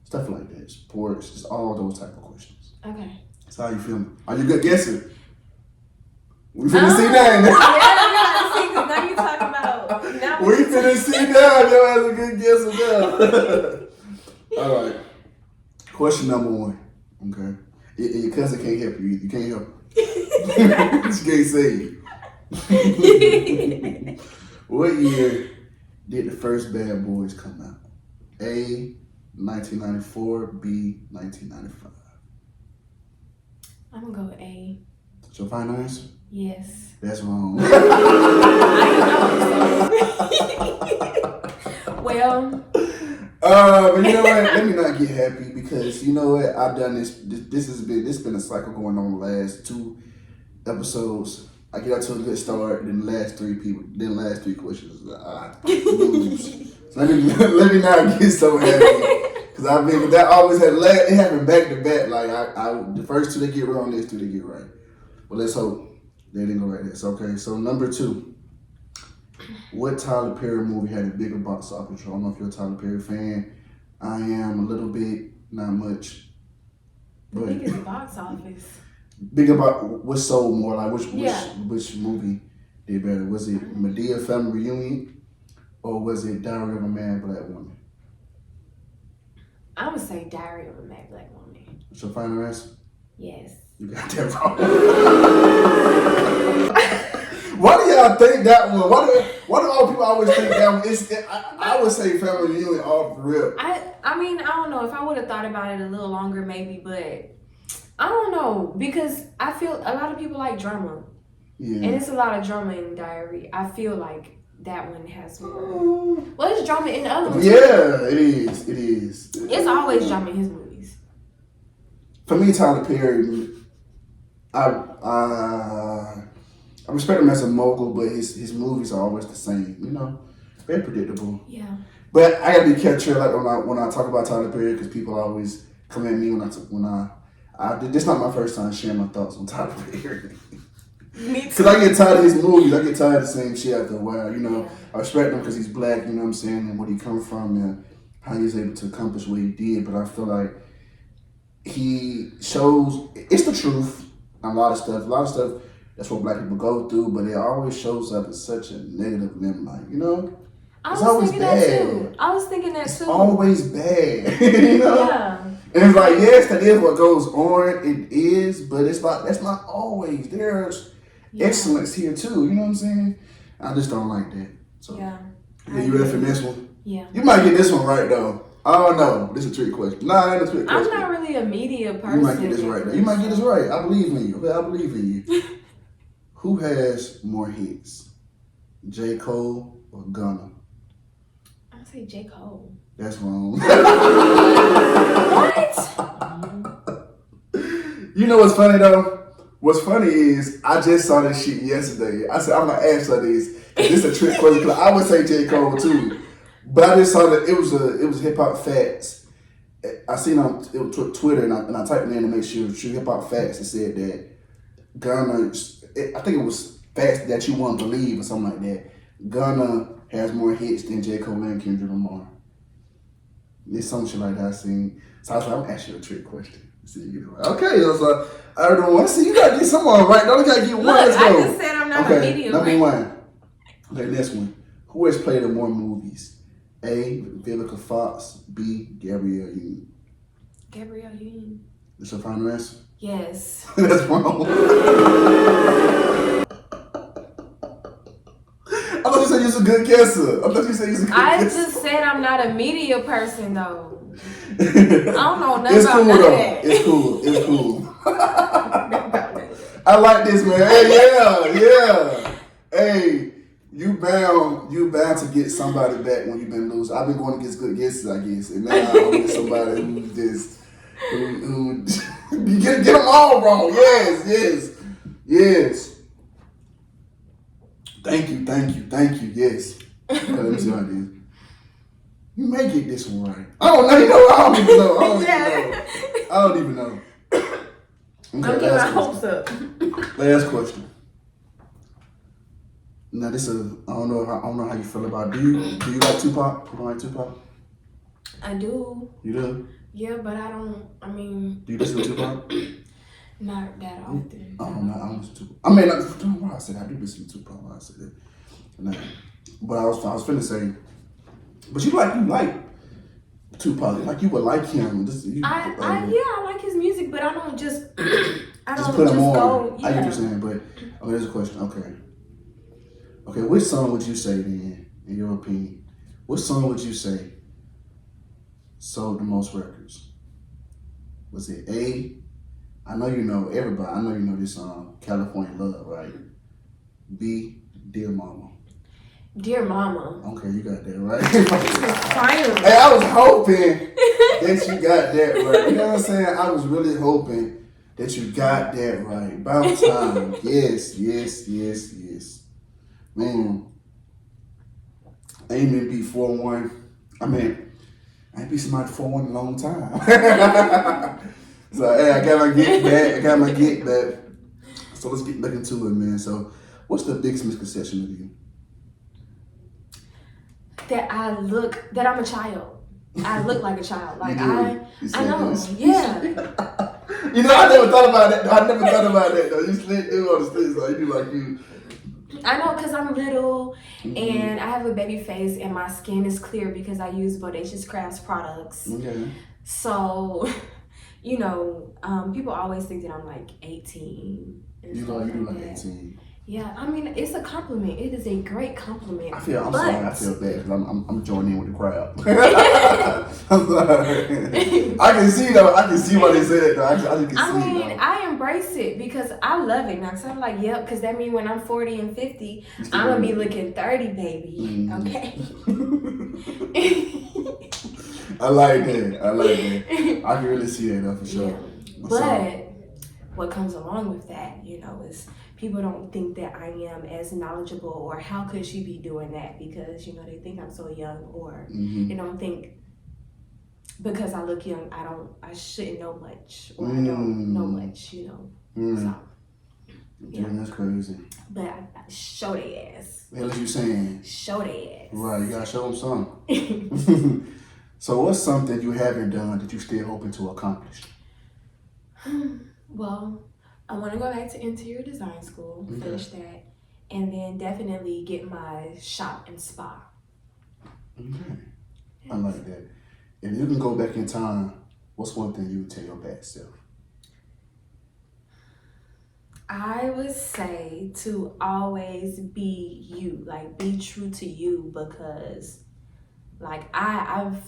S1: stuff like that, sports, just all those type of questions.
S2: Okay.
S1: So how you feeling? Are you a good guesser? We finna see that.
S2: Yeah, now you talking about.
S1: We finna see that. Yo, as a good guesser now. All right. Question number 1. Okay. Your cousin can't help you either. You can't help her. She can't save you. What year did the first Bad Boys come out? A, 1994, B, 1995.
S2: I'm gonna go with A.
S1: That's your final answer?
S2: Yes.
S1: That's wrong.
S2: Well.
S1: But you know what? Let me not get happy because you know what? I've done this. This has been a cycle going on the last 2 episodes. I get out to a good start, then the last 3 questions, I lose. So let me not get so happy because I've been. That always it happened back to back. Like the first 2 they get wrong, next 2 they get right. But let's hope they didn't go right. That's okay. So number 2. What Tyler Perry movie had a bigger box office? I don't know if you're a Tyler Perry fan. I am a little bit, not much.
S2: The biggest box office.
S1: Bigger about what sold more? Like which movie did better? Was it Madea Family Reunion or was it Diary of a Mad Black Woman?
S2: I'm gonna say Diary of a Mad Black Woman.
S1: What's your final answer?
S2: Yes.
S1: You got that wrong. Why do y'all think that one? Why do all people always think that one? I would say Family Reunion off the rip.
S2: I mean, I don't know. If I would have thought about it a little longer, maybe, but I don't know, because I feel a lot of people like drama.
S1: Yeah.
S2: And it's a lot of drama in Diary. I feel like that one has more. Well, it's drama in the other ones.
S1: Yeah, it is. It is.
S2: It's always drama in his movies.
S1: For me, Tyler Perry, I respect him as a mogul, but his movies are always the same. You know, very predictable.
S2: Yeah.
S1: But I gotta be careful like when I talk about Tyler Perry, because people always come at me when I this is not my first time sharing my thoughts on Tyler Perry.
S2: Me too.
S1: Because I get tired of his movies. I get tired of the same shit after a while. You know, I respect him because he's black, you know what I'm saying, and where he come from and how he was able to accomplish what he did. But I feel like he shows, it's the truth on a lot of stuff. That's what black people go through, but it always shows up as such a negative limelight, you know?
S2: I was thinking that too.
S1: It's always bad, you know?
S2: Yeah.
S1: And it's like, yes, that is what goes on. It is, but it's not. That's not always. There's excellence here too. You know what I'm saying? I just don't like that. So,
S2: yeah.
S1: You ready for this one?
S2: Yeah.
S1: You might get this one right though. I don't know. This is a trick question. Nah, ain't a trick question.
S2: I'm not really a media person.
S1: You might get this right though. You might get this right. I believe in you. Okay, I believe in you. Who has more hits, J. Cole or Gunna?
S2: I'll say J. Cole.
S1: That's wrong.
S2: What?
S1: You know what's funny though? What's funny is I just saw this shit yesterday. I said I'm gonna ask her this. This is a trick question because I would say J. Cole too, but I just saw that it was hip hop facts. I seen on Twitter and I typed it in to make sure it was true. Hip hop facts. It said that Gunna, I think it was facts that you wouldn't believe or something like that. Gunna has more hits than J. Cole and Kendrick Lamar. There's some shit like that I seen. So I was like, I'm asking you a trick question. See, you know, okay, so I don't want to see. You gotta get someone right. Don't gotta get one. Let's go.
S2: I just said I'm not a medium.
S1: Number one. Okay, next one. Who has played in more movies? A. Vivica Fox. B. Gabrielle Union.
S2: Gabrielle Union.
S1: That's your final answer?
S2: Yes.
S1: That's wrong. I thought you said you was a good guesser.
S2: I just said I'm not a media person though. I don't know nothing about
S1: cool
S2: none
S1: though.
S2: of that.
S1: It's cool. I like this, man. Hey, yeah. Hey, you bound to get somebody back when you've been losing. I've been going against good guesses, I guess, and now I'm get somebody who just who you get them all wrong. Yes. Thank you. Yes. Okay, let me see how it is. You may get this one right. I don't even know. I don't even know. Okay,
S2: I'm getting my hopes up.
S1: Last question. Now this is I don't know how you feel about it. Do you like Tupac? You don't like Tupac?
S2: I do.
S1: You do?
S2: Yeah, but I mean.
S1: Do you listen to Tupac?
S2: Not that often.
S1: I don't listen to Tupac. I mean, why I said I do listen to Tupac. Why I said that? Nah. But I was finna say. But you like Tupac, like you would like him.
S2: I like his music, but I don't just
S1: put him on. I get what you're saying, but there's a question. Okay, which song would you say then, in your opinion? What song would you say sold the most records? Was it A? I know you know everybody. I know you know this song, California Love, right? B, Dear Mama.
S2: Dear Mama.
S1: Okay, you got that right.
S2: Finally.
S1: Hey, I was hoping that you got that right. You know what I'm saying? I was really hoping that you got that right. About time. Yes. Man, I ain't been beat 4-1. I mean, I ain't beat somebody 4-1 in a long time. So, hey, I got my get back. So let's get back into it, man. So, what's the biggest misconception of you?
S2: That I'm a child. I look like a child. Like I know.
S1: This.
S2: Yeah.
S1: You know, I never thought about that. Though. You slid through on the streets like you like you.
S2: I know, because I'm little
S1: Mhm.
S2: and I have a baby face and my skin is clear because I use Bodacious Crafts products.
S1: Okay.
S2: So, you know, people always think that I'm like 18 and
S1: You
S2: stuff
S1: look
S2: like
S1: like
S2: that.
S1: 18.
S2: Yeah, I mean, it's a compliment. It is a great compliment.
S1: I'm sorry, I feel bad because I'm joining in with the crowd. I'm sorry. I can see though. I can see why they said it though. I just can see it though.
S2: I embrace it because I love it now. Cause I'm like, yep. Because that means when I'm 40 and 50, I'm gonna be looking 30, baby.
S1: Mm.
S2: Okay.
S1: I like that. I can really see that though for sure.
S2: Yeah. But what comes along with that, you know, is people don't think that I am as knowledgeable, or how could she be doing that, because, you know, they think I'm so young, or they don't think because I look young I shouldn't know much, or I don't know much, you know. So
S1: yeah, that's crazy.
S2: But I show they ass.
S1: What else you saying?
S2: Show they ass.
S1: Right, you gotta show them something. So what's something you haven't done that you still hoping to accomplish?
S2: Well, I want to go back to interior design school, finish that, and then definitely get my shop and spa.
S1: Okay. I like that. If you can go back in time, what's one thing you would tell your past self?
S2: I would say to always be you, like be true to you, because like I'm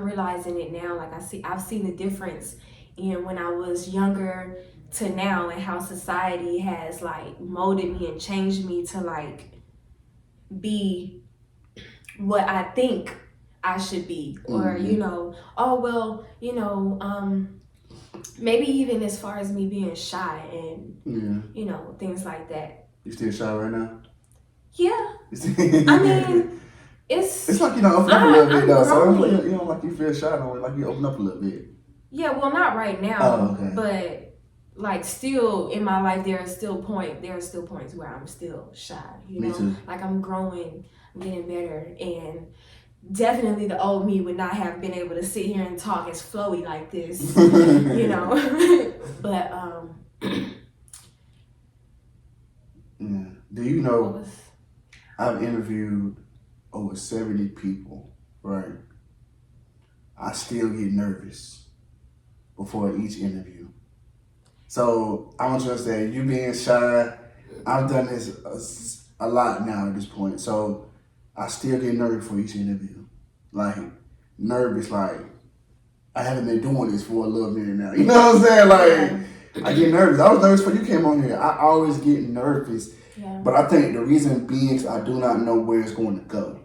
S2: realizing it now. Like I've seen the difference in when I was younger to now, and how society has like molded me and changed me to like be what I think I should be, or you know, oh well, you know, maybe even as far as me being shy and you know, things like that.
S1: You still shy right now?
S2: Yeah. I mean, it's
S1: like you don't open up a little bit though, so you don't like you feel shy, don't like you open up a little bit.
S2: Yeah, well, not right now, but like still in my life, there are still points where I'm still shy. You know,
S1: too.
S2: Like I'm growing, I'm getting better, and definitely the old me would not have been able to sit here and talk as flowy like this. You know, but
S1: yeah. Do you know? I've interviewed over 70 people, right? I still get nervous before each interview. So I want you to understand, you being shy, I've done this a lot now at this point. So I still get nervous for each interview. Like, nervous, like, I haven't been doing this for a little minute now. You know what I'm saying? Like, I get nervous. I was nervous when you came on here. I always get nervous. Yeah. But I think the reason being is I do not know where it's going to go.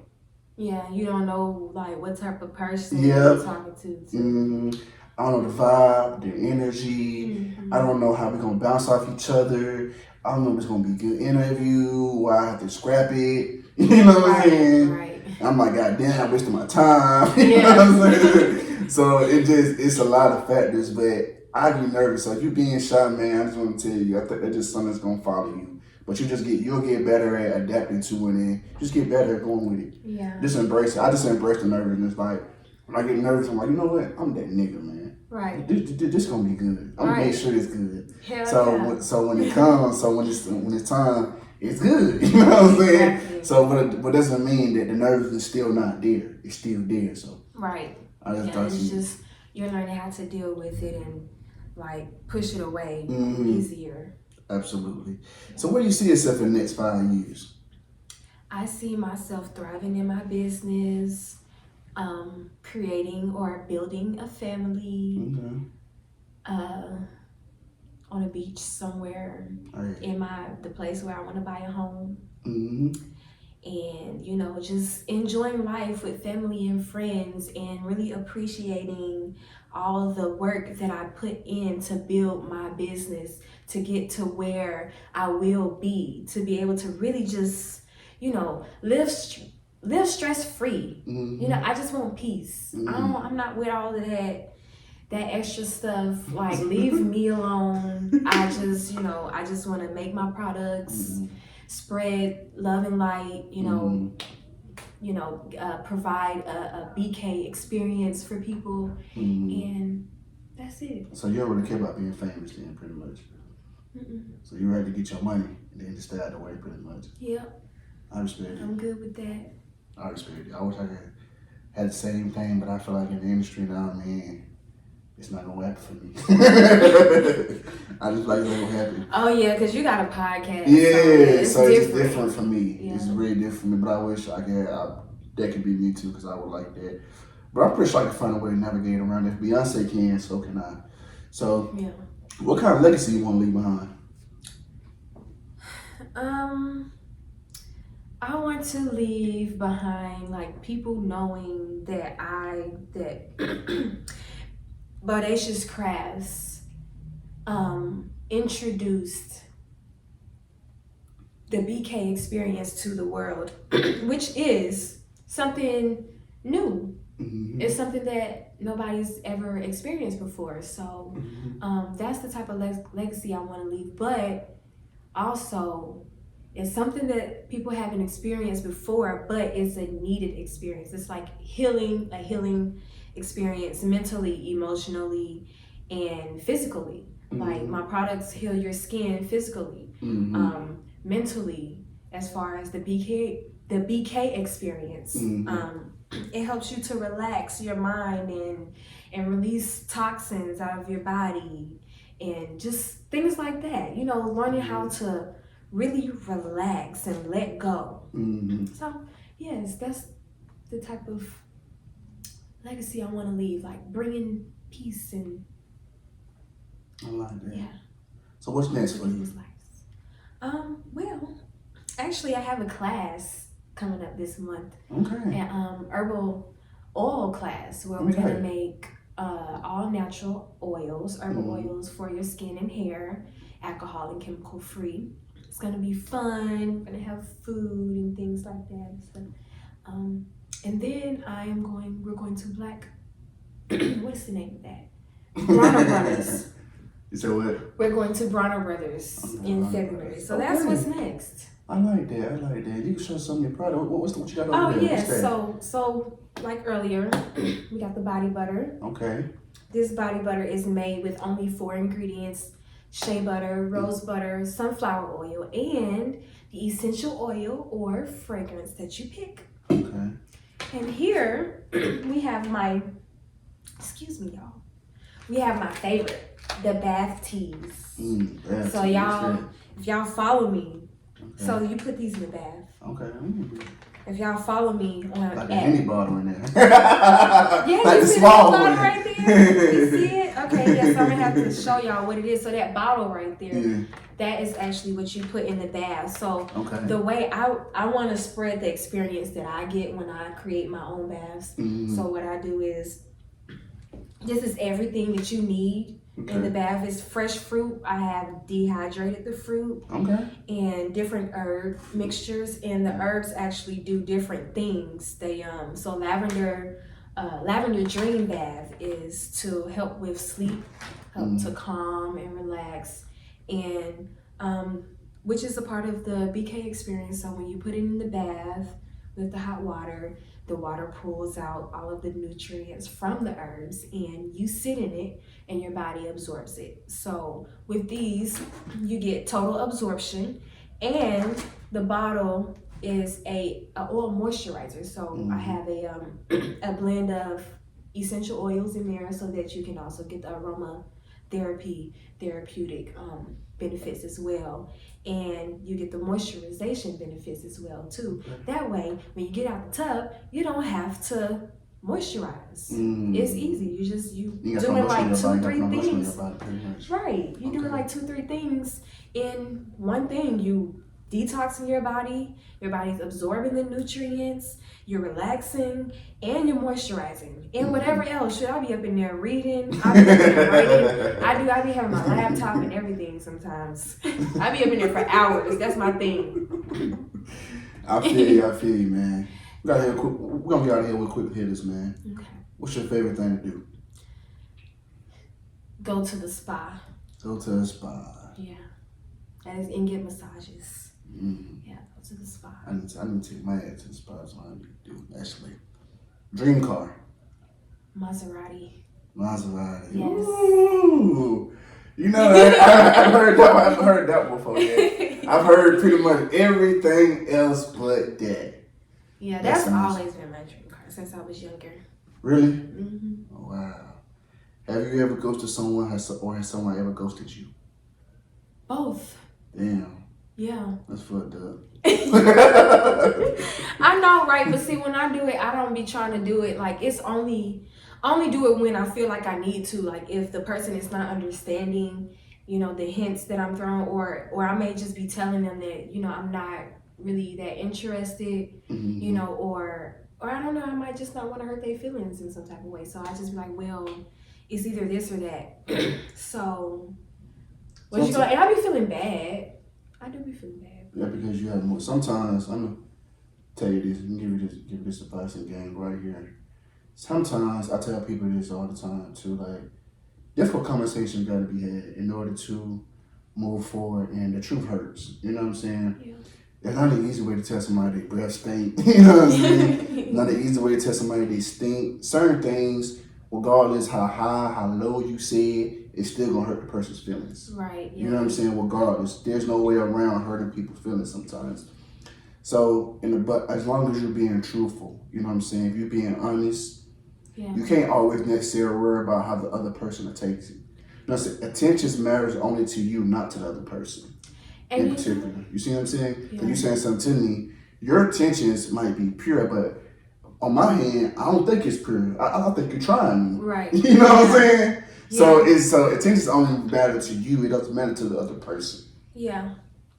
S2: Yeah, you don't know, like, what type of person you're talking to.
S1: I don't know the vibe, the energy. I don't know how we're going to bounce off each other. I don't know if it's going to be a good interview, or I have to scrap it. You know what I'm saying? Right. I'm like, God damn, I'm wasting my time. You know what I'm saying? So it's a lot of factors, but I get nervous. So if you're being shy, man, I just want to tell you, I think that's just something that's going to follow you. But you'll get better at adapting to it, and just get better at going with it. Yeah. Just embrace it. I just embrace the nervousness. Like, when I get nervous, I'm like, you know what? I'm that nigga, man. Right. This gonna be good. I'm gonna make sure it's good. So when it comes, when it's time, it's good. You know what I'm saying? Exactly. So what doesn't mean that the nerves is still not there. It's still there. So
S2: it's just you're learning how to deal with it and like push it away easier.
S1: Absolutely. So where do you see yourself in the next 5 years?
S2: I see myself thriving in my business. Creating or building a family on a beach somewhere in the place where I want to buy a home, and you know, just enjoying life with family and friends, and really appreciating all the work that I put in to build my business to get to where I will be, to be able to really just, you know, live stress-free. You know, I just want peace. I'm not with all of that extra stuff. Like, leave me alone. I just want to make my products, spread love and light, provide a BK experience for people, and that's it.
S1: So you don't really care about being famous then, pretty much. So you're ready to get your money and then just stay out the way pretty much.
S2: Yep.
S1: I respect it.
S2: I'm good with that.
S1: I respect it. I wish I could have the same thing, but I feel like in the industry now, man, it's not gonna happen for me. I just like it's not gonna happen.
S2: Oh yeah, because you got a podcast.
S1: Yeah,
S2: so
S1: it's different for me.
S2: Yeah.
S1: It's really different for me, but I wish I could. That could be me too, because I would like that. But I'm pretty sure I can find a way to navigate around it. If Beyonce can, so can I. So,
S2: yeah.
S1: What kind of legacy you want to leave behind?
S2: I want to leave behind like people knowing that Bodacious Crafts introduced the BK experience to the world, which is something new.
S1: Mm-hmm.
S2: It's something that nobody's ever experienced before. So that's the type of legacy I want to leave. But also, it's something that people haven't experienced before, but it's a needed experience. It's like a healing experience mentally, emotionally, and physically. Like my products heal your skin physically, mentally, as far as the BK experience. It helps you to relax your mind and release toxins out of your body and just things like that. You know, learning how to really relax and let go. So, yes, that's the type of legacy I want to leave, like bringing peace and
S1: I like that.
S2: yeah.
S1: So what's next for you?
S2: Well, actually, I have a class coming up this month.
S1: Okay.
S2: An herbal oil class where we're gonna make all natural oils, herbal oils for your skin and hair, alcohol and chemical free. It's gonna be fun. We're gonna have food and things like that. So, and then we're going to what's the name of that? Bronner Brothers.
S1: You said what?
S2: We're going to Bronner Brothers in February. So that's what's next.
S1: I like that. You can show some of your product. What you got over there?
S2: Oh yes. So like earlier, we got the body butter.
S1: Okay.
S2: This body butter is made with only 4 ingredients: shea butter, rose butter, sunflower oil, and the essential oil or fragrance that you pick.
S1: Okay.
S2: And here we have excuse me, y'all. We have my favorite, the bath teas. So y'all, if y'all follow me, so you put these in the bath.
S1: Okay.
S2: If y'all follow me on
S1: like a Henny bottle in there.
S2: Yeah,
S1: like
S2: you
S1: the
S2: see
S1: small
S2: that bottle
S1: one.
S2: right there? You see it? Okay, yes, I'm gonna have to show y'all what it is. So that bottle right there, that is actually what you put in the bath. So the way I want to spread the experience that I get when I create my own baths. So what I do is, this is everything that you need in the bath. It's fresh fruit. I have dehydrated the fruit and different herb mixtures, and the herbs actually do different things. They so lavender dream bath is to help with sleep, help to calm and relax, and which is a part of the BK experience. So when you put it in the bath with the hot water, the water pulls out all of the nutrients from the herbs, and you sit in it and your body absorbs it. So with these, you get total absorption, and the bottle is a oil moisturizer. So I have a blend of essential oils in there so that you can also get the aroma therapeutic benefits as well, and you get the moisturization benefits as well too. That way, when you get out the tub, you don't have to moisturize. It's easy. You doing like 2-3 things. Right. You doing like 2-3 things in one thing. You detoxing your body, your body's absorbing the nutrients, you're relaxing, and you're moisturizing. And whatever else, should I be up in there reading? I be up in there writing. I be having my laptop and everything sometimes. I be up in there for hours. That's my thing.
S1: I feel you, man. We're gonna get out of here with quick hitters, man. Okay. What's your favorite thing to do?
S2: Go to the spa.
S1: Go to the spa.
S2: Yeah. And get massages. Yeah, go to the spa.
S1: I need to take my ass to the spa. That's what I need to do, actually. Dream car.
S2: Maserati.
S1: Yes. Ooh. You know, I've heard that. I've heard that before. Yeah. I've heard pretty much everything else but that.
S2: Yeah, that's always been my dream car since I was younger.
S1: Really?
S2: Mm-hmm.
S1: Oh, wow. Have you ever ghosted someone, or has someone ever ghosted you?
S2: Both.
S1: Damn.
S2: Yeah.
S1: That's fucked up.
S2: I know, right? But see, when I do it, I don't be trying to do it like it's only. I only do it when I feel like I need to. Like if the person is not understanding, the hints that I'm throwing, or I may just be telling them that I'm not really that interested,
S1: Mm-hmm.
S2: or I don't know, I might just not want to hurt their feelings in some type of way. So I just be like, well, it's either this or that. So what you going? And I be feeling bad. I do be feeling bad.
S1: Yeah, because you have more. Sometimes I'm gonna tell you this and give you this advice and game right here. Sometimes I tell people this all the time too, like difficult conversations got to be had in order to move forward, and the truth hurts. You know what I'm saying?
S2: Yeah.
S1: There's not an easy way to tell somebody they breath stink. You know what I'm saying? Not an easy way to tell somebody they stink. Certain things, regardless how high, how low you say it, it's still gonna hurt the person's feelings.
S2: Right. Yeah.
S1: You know what I'm saying? Regardless, there's no way around hurting people's feelings sometimes. So, but as long as you're being truthful, you know what I'm saying? If you're being honest,
S2: yeah.
S1: You can't always necessarily worry about how the other person takes it. Attention matters only to you, not to the other person. In particular, you see what I'm saying? Because you're saying something to me. Your intentions might be pure, but on my hand, I don't think it's pure. I don't think you're trying me.
S2: Right.
S1: You know what I'm saying? Yeah. So attention only matter to you. It doesn't matter to the other person.
S2: Yeah.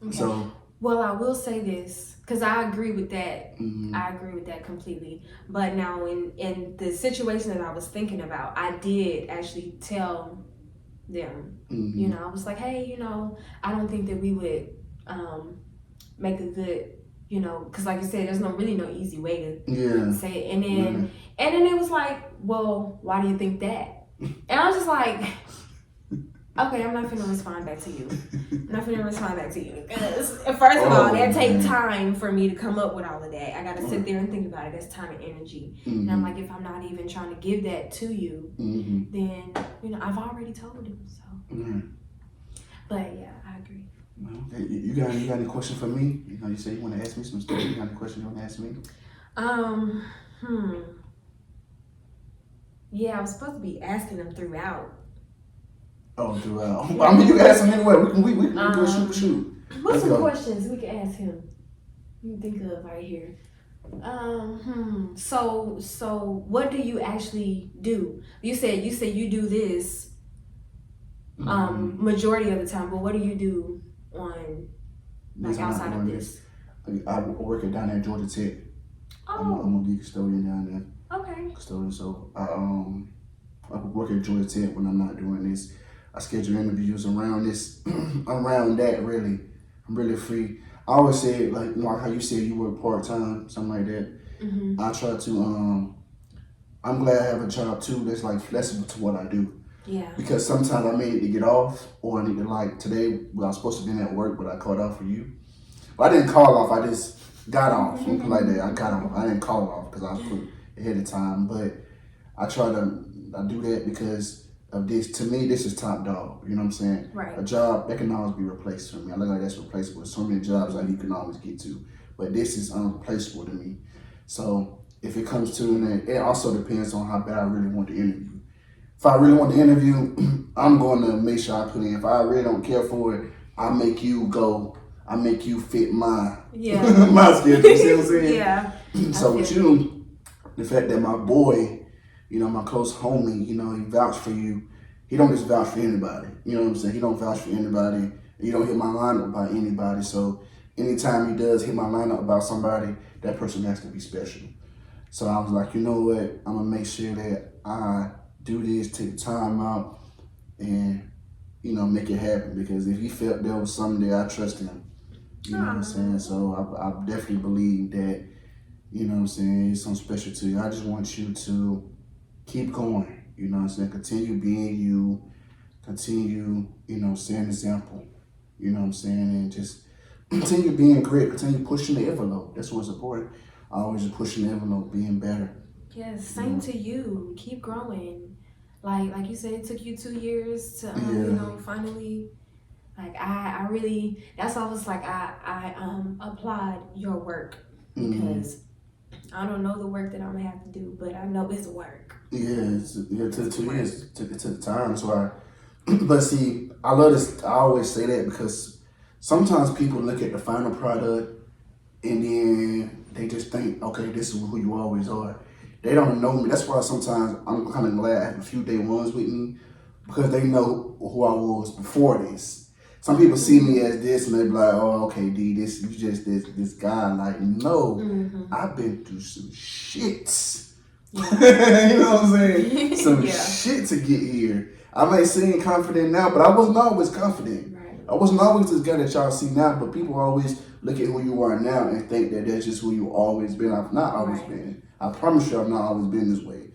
S2: Okay.
S1: So.
S2: Well, I will say this, because I agree with that.
S1: Mm-hmm.
S2: I agree with that completely. But now in the situation that I was thinking about, I did actually tell them,
S1: mm-hmm.
S2: I was like, hey, I don't think that we would make a good, because like you said, there's really no easy way to say it. And then it was like, well, why do you think that? And I was just like, okay, I'm not finna respond back to you. Because first of all, that take time for me to come up with all of that. I gotta sit there and think about it. That's time and energy.
S1: Mm-hmm.
S2: And I'm like, if I'm not even trying to give that to you,
S1: mm-hmm.
S2: then I've already told him. So, but yeah, I agree.
S1: Okay. You got any question for me? You say you want to ask me some stuff. You got any question you want to ask me?
S2: Yeah, I was supposed to be asking them throughout.
S1: Oh, throughout. I mean, you can ask him anyway. We can do a shoot.
S2: What's some questions we can ask him? You can think of right here. So what do you actually do? You said you do this majority of the time, but what do you do on outside of this?
S1: I work down there at Georgia Tech.
S2: Oh.
S1: I'm a geek custodian down there.
S2: Okay.
S1: Custodian. So I work at Georgia Tech when I'm not doing this. I schedule interviews around that really. I'm really free. I always say, like how you said you work part-time, something like that.
S2: Mm-hmm.
S1: I try to, I'm glad I have a job too that's like flexible to what I do.
S2: Yeah. Because
S1: sometimes I may need to get off, or I need to like today, I was supposed to be at work, but I called off for you. But I didn't call off, I just got off. Like that, I got off. I didn't call off because I was put ahead of time, but I do that because of this. To me, this is top dog. You know what I'm saying?
S2: Right.
S1: A job that can always be replaced for me. I look like that's replaceable. There's so many jobs that you can always get to, but this is unreplaceable to me. So if it comes to it also depends on how bad I really want the interview. If I really want the interview, I'm going to make sure I put in. If I really don't care for it, I make you go. I make you fit my my schedule. You see what I'm saying?
S2: Yeah.
S1: So with you, the fact that my boy, my close homie, he vouched for you. He don't just vouch for anybody. You know what I'm saying? He don't vouch for anybody. He don't hit my lineup about anybody. So anytime he does hit my lineup about somebody, that person has to be special. So I was like, you know what? I'm gonna make sure that I do this, take time out, and make it happen. Because if he felt there was something there, I trust him. You know what I'm saying? So I definitely believe that. You know what I'm saying? It's something special to you. I just want you to keep going. You know what I'm saying? Continue being you. Continue, setting an example. You know what I'm saying? And just continue being great. Continue pushing the envelope. That's what's important. Always pushing the envelope, being better.
S2: Yes, same to you. Keep growing. like you said, it took you 2 years to
S1: Yeah.
S2: finally. Like I really, that's why I was like I applaud your work
S1: Mm.
S2: because I don't know the work that I'm gonna have to do, but I know it's work.
S1: Yeah, it took
S2: It's
S1: two
S2: work.
S1: years. It took time. That's why. But see, I love this. I always say that because sometimes people look at the final product and then they just think, okay, this is who you always are. They don't know me. That's why sometimes I'm kind of glad I have a few day ones with me because they know who I was before this. Some people see me
S2: Mhm.
S1: as this and they be like, oh, okay, D, this you just this guy. Like, no,
S2: Mhm.
S1: I've been through some shit.
S2: Yeah.
S1: You know what I'm saying? Some
S2: Yeah.
S1: shit to get here. I may seem confident now, but I wasn't always confident.
S2: Right.
S1: I wasn't always this guy that y'all see now, but people always look at who you are now and think that that's just who you always been. I've not always
S2: Right.
S1: been. I promise you I've not always been this way.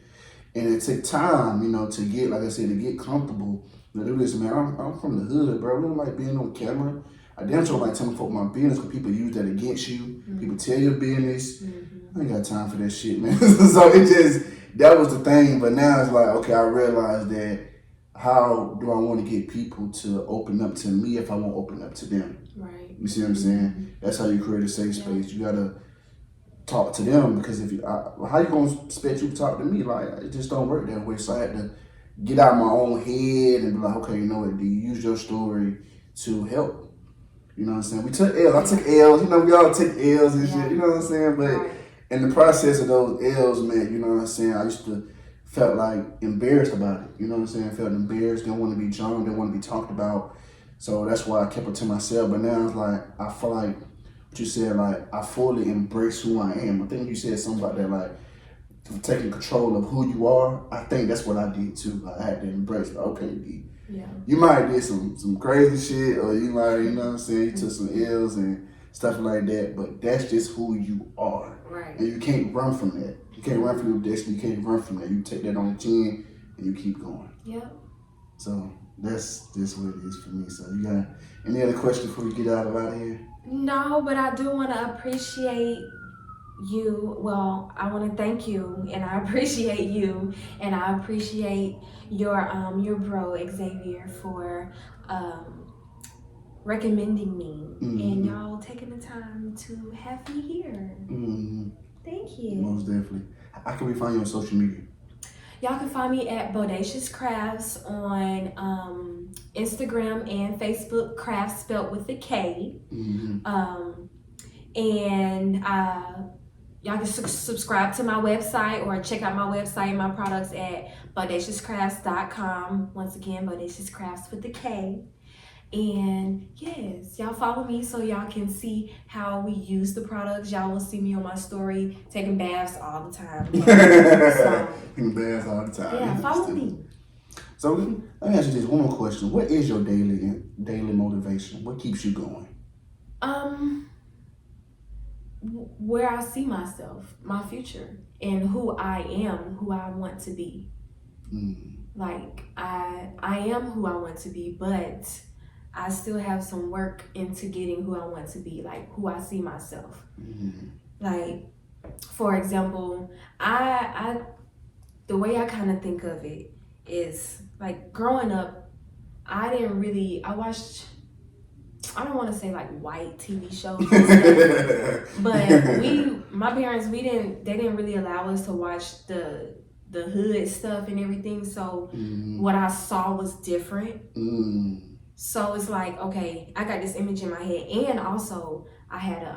S1: And it took time, to get, like I said, to get comfortable to do this, man. I'm from the hood, bro. I don't like being on camera. I damn sure like telling folk my business because people use that against you. People tell your business. I ain't got time for that shit, man. So it just, that was the thing. But now it's like, okay, I realize that how do I want to get people to open up to me if I won't open up to them?
S2: Right.
S1: You see what I'm saying? That's how you create a safe space. You gotta talk to them because if you, how you gonna expect you to talk to me? Like it just don't work that way. So I had to get out of my own head and be like, okay, you know what? Do you use your story to help? You know what I'm saying? We took L's. I took L's. We all take L's and shit. You know what I'm saying? But
S2: Right.
S1: in the process of those L's, man, you know what I'm saying? I used to felt like embarrassed about it. You know what I'm saying? Felt embarrassed. Didn't want to be joined. Didn't want to be talked about. So that's why I kept it to myself. But now it's like I feel like what you said. Like I fully embrace who I am. I think you said something about that. Like taking control of who you are. I think that's what I did too. Like, I had to embrace. Like, okay, D,
S2: Yeah.
S1: you might did some crazy shit, or you might, you know what I'm saying, you took some L's and stuff like that, but that's just who you are.
S2: Right.
S1: And you can't run from that. You can't run from your destiny, you can't run from that. You take that on the chin and you keep going.
S2: Yep.
S1: So that's just what it is for me. So you got any other questions before we get out of here?
S2: No, but I do want to appreciate you. Well, I want to thank you, and I appreciate you, and I appreciate your bro Xavier for recommending me and y'all taking the time to have me here. Thank you.
S1: Most definitely. How can we find you on social media?
S2: Y'all can find me at Bodacious Crafts on Instagram and Facebook. Crafts spelled with a K. And y'all can subscribe to my website or check out my website and my products at bodaciouscrafts.com. Once again, Bodacious Crafts with a K. And yes, y'all follow me so y'all can see how we use the products. Y'all will see me on my story taking baths all the time.
S1: Taking baths all the time.
S2: Yeah, follow me.
S1: So let me ask you this one more question. What is your daily motivation? What keeps you going?
S2: Where I see myself, my future, and who I am, who I want to be. Like I am who I want to be, but I still have some work into getting who I want to be, like who I see myself. Like, for example, I the way I kind of think of it is like growing up, I watched, I don't want to say like white TV shows and stuff, but my parents, they didn't really allow us to watch the hood stuff and everything. So what I saw was different. So it's like, okay, I got this image in my head. And also I had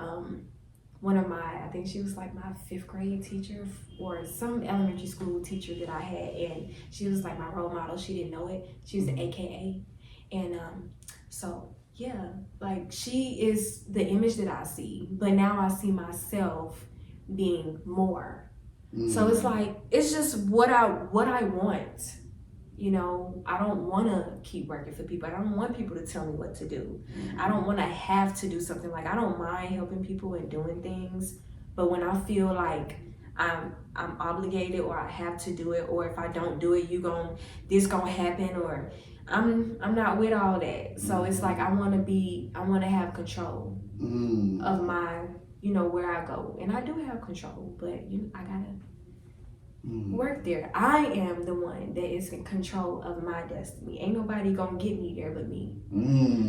S2: one of my, I think she was like my 5th grade teacher or some elementary school teacher that I had. And she was like my role model. She didn't know it. She was an AKA. And so yeah, like she is the image that I see. But now I see myself being more. So it's like, it's just what I want. I don't want to keep working for people. I don't want people to tell me what to do. I don't want to have to do something. Like, I don't mind helping people and doing things, but when I feel like I'm obligated or I have to do it, or if I don't do it, this gonna happen, or I'm not with all that. So it's like I want to have control of my, where I go, and I do have control, but I gotta work there. I am the one that is in control of my destiny. Ain't nobody gonna get me there but me.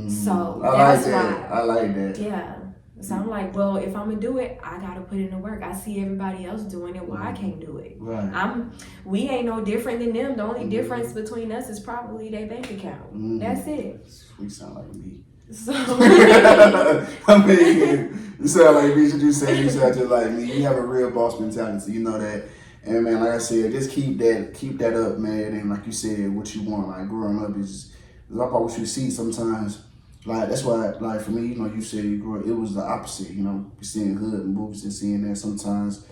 S2: So that's why.
S1: I like that.
S2: Yeah. So I'm like, well, if I'm gonna do it, I gotta put in the work. I see everybody else doing it. Why I can't do it?
S1: Right.
S2: We ain't no different than them. The only difference between us is probably their bank account. That's it.
S1: We sound like me.
S2: So
S1: I mean, you sound like me. You say you sound just like me. You have a real boss mentality. You know that. And man, like I said, just keep that up, man. And like you said, what you want, like growing up is about what you see sometimes. Like that's why, like for me, you know, you said you grew up, it was the opposite. You know, seeing hood movies and seeing that sometimes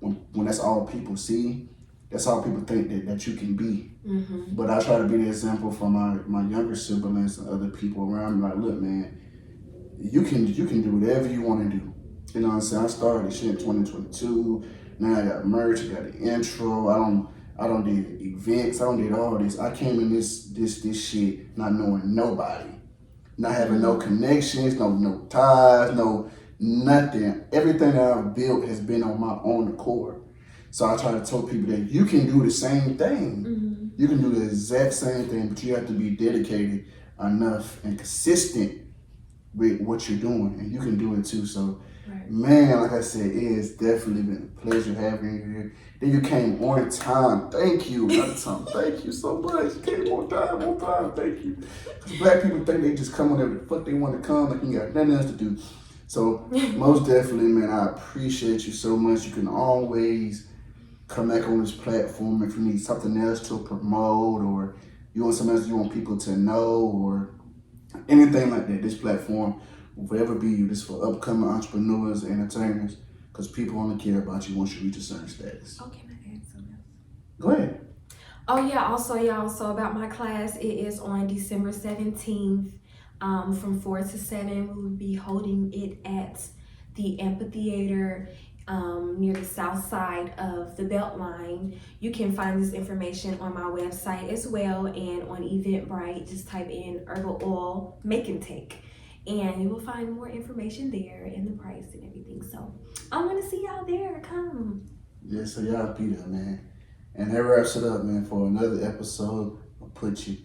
S1: when that's all people see, that's all people think that you can be. But I try to be the example for my younger siblings and other people around me. Like, look, man, you can do whatever you want to do. You know what I'm saying? I started this shit in 2022. Now I got merch, I got the intro. I don't did events. I don't did all this. I came in this shit not knowing nobody, not having no connections, no ties, no nothing. Everything that I've built has been on my own accord. So I try to tell people that you can do the same thing. You can do the exact same thing, but you have to be dedicated enough and consistent with what you're doing, and you can do it too. So, man, like I said, it has definitely been a pleasure having you here. Then you came on time. Thank you. Another time. Thank you so much. You came on time. Thank you. Because black people think they just come whenever the fuck they want to come, like you got nothing else to do. So, most definitely, man, I appreciate you so much. You can always come back on this platform if you need something else to promote, or you want something else you want people to know, or anything like that. This platform will forever be you. This is for upcoming entrepreneurs and entertainers, because people only care about you once you reach a certain status.
S2: Oh, can I add something else?
S1: Go ahead.
S2: Oh yeah, also y'all, so about my class, it is on December 17th from 4 to 7. We will be holding it at the amphitheater near the south side of the Beltline. You can find this information on my website as well, and on Eventbrite. Just type in herbal oil make and take, and you will find more information there and the price and everything. So I want to see y'all there. Come.
S1: Yeah, so y'all be there, man. And that wraps it up, man, for another episode of Put You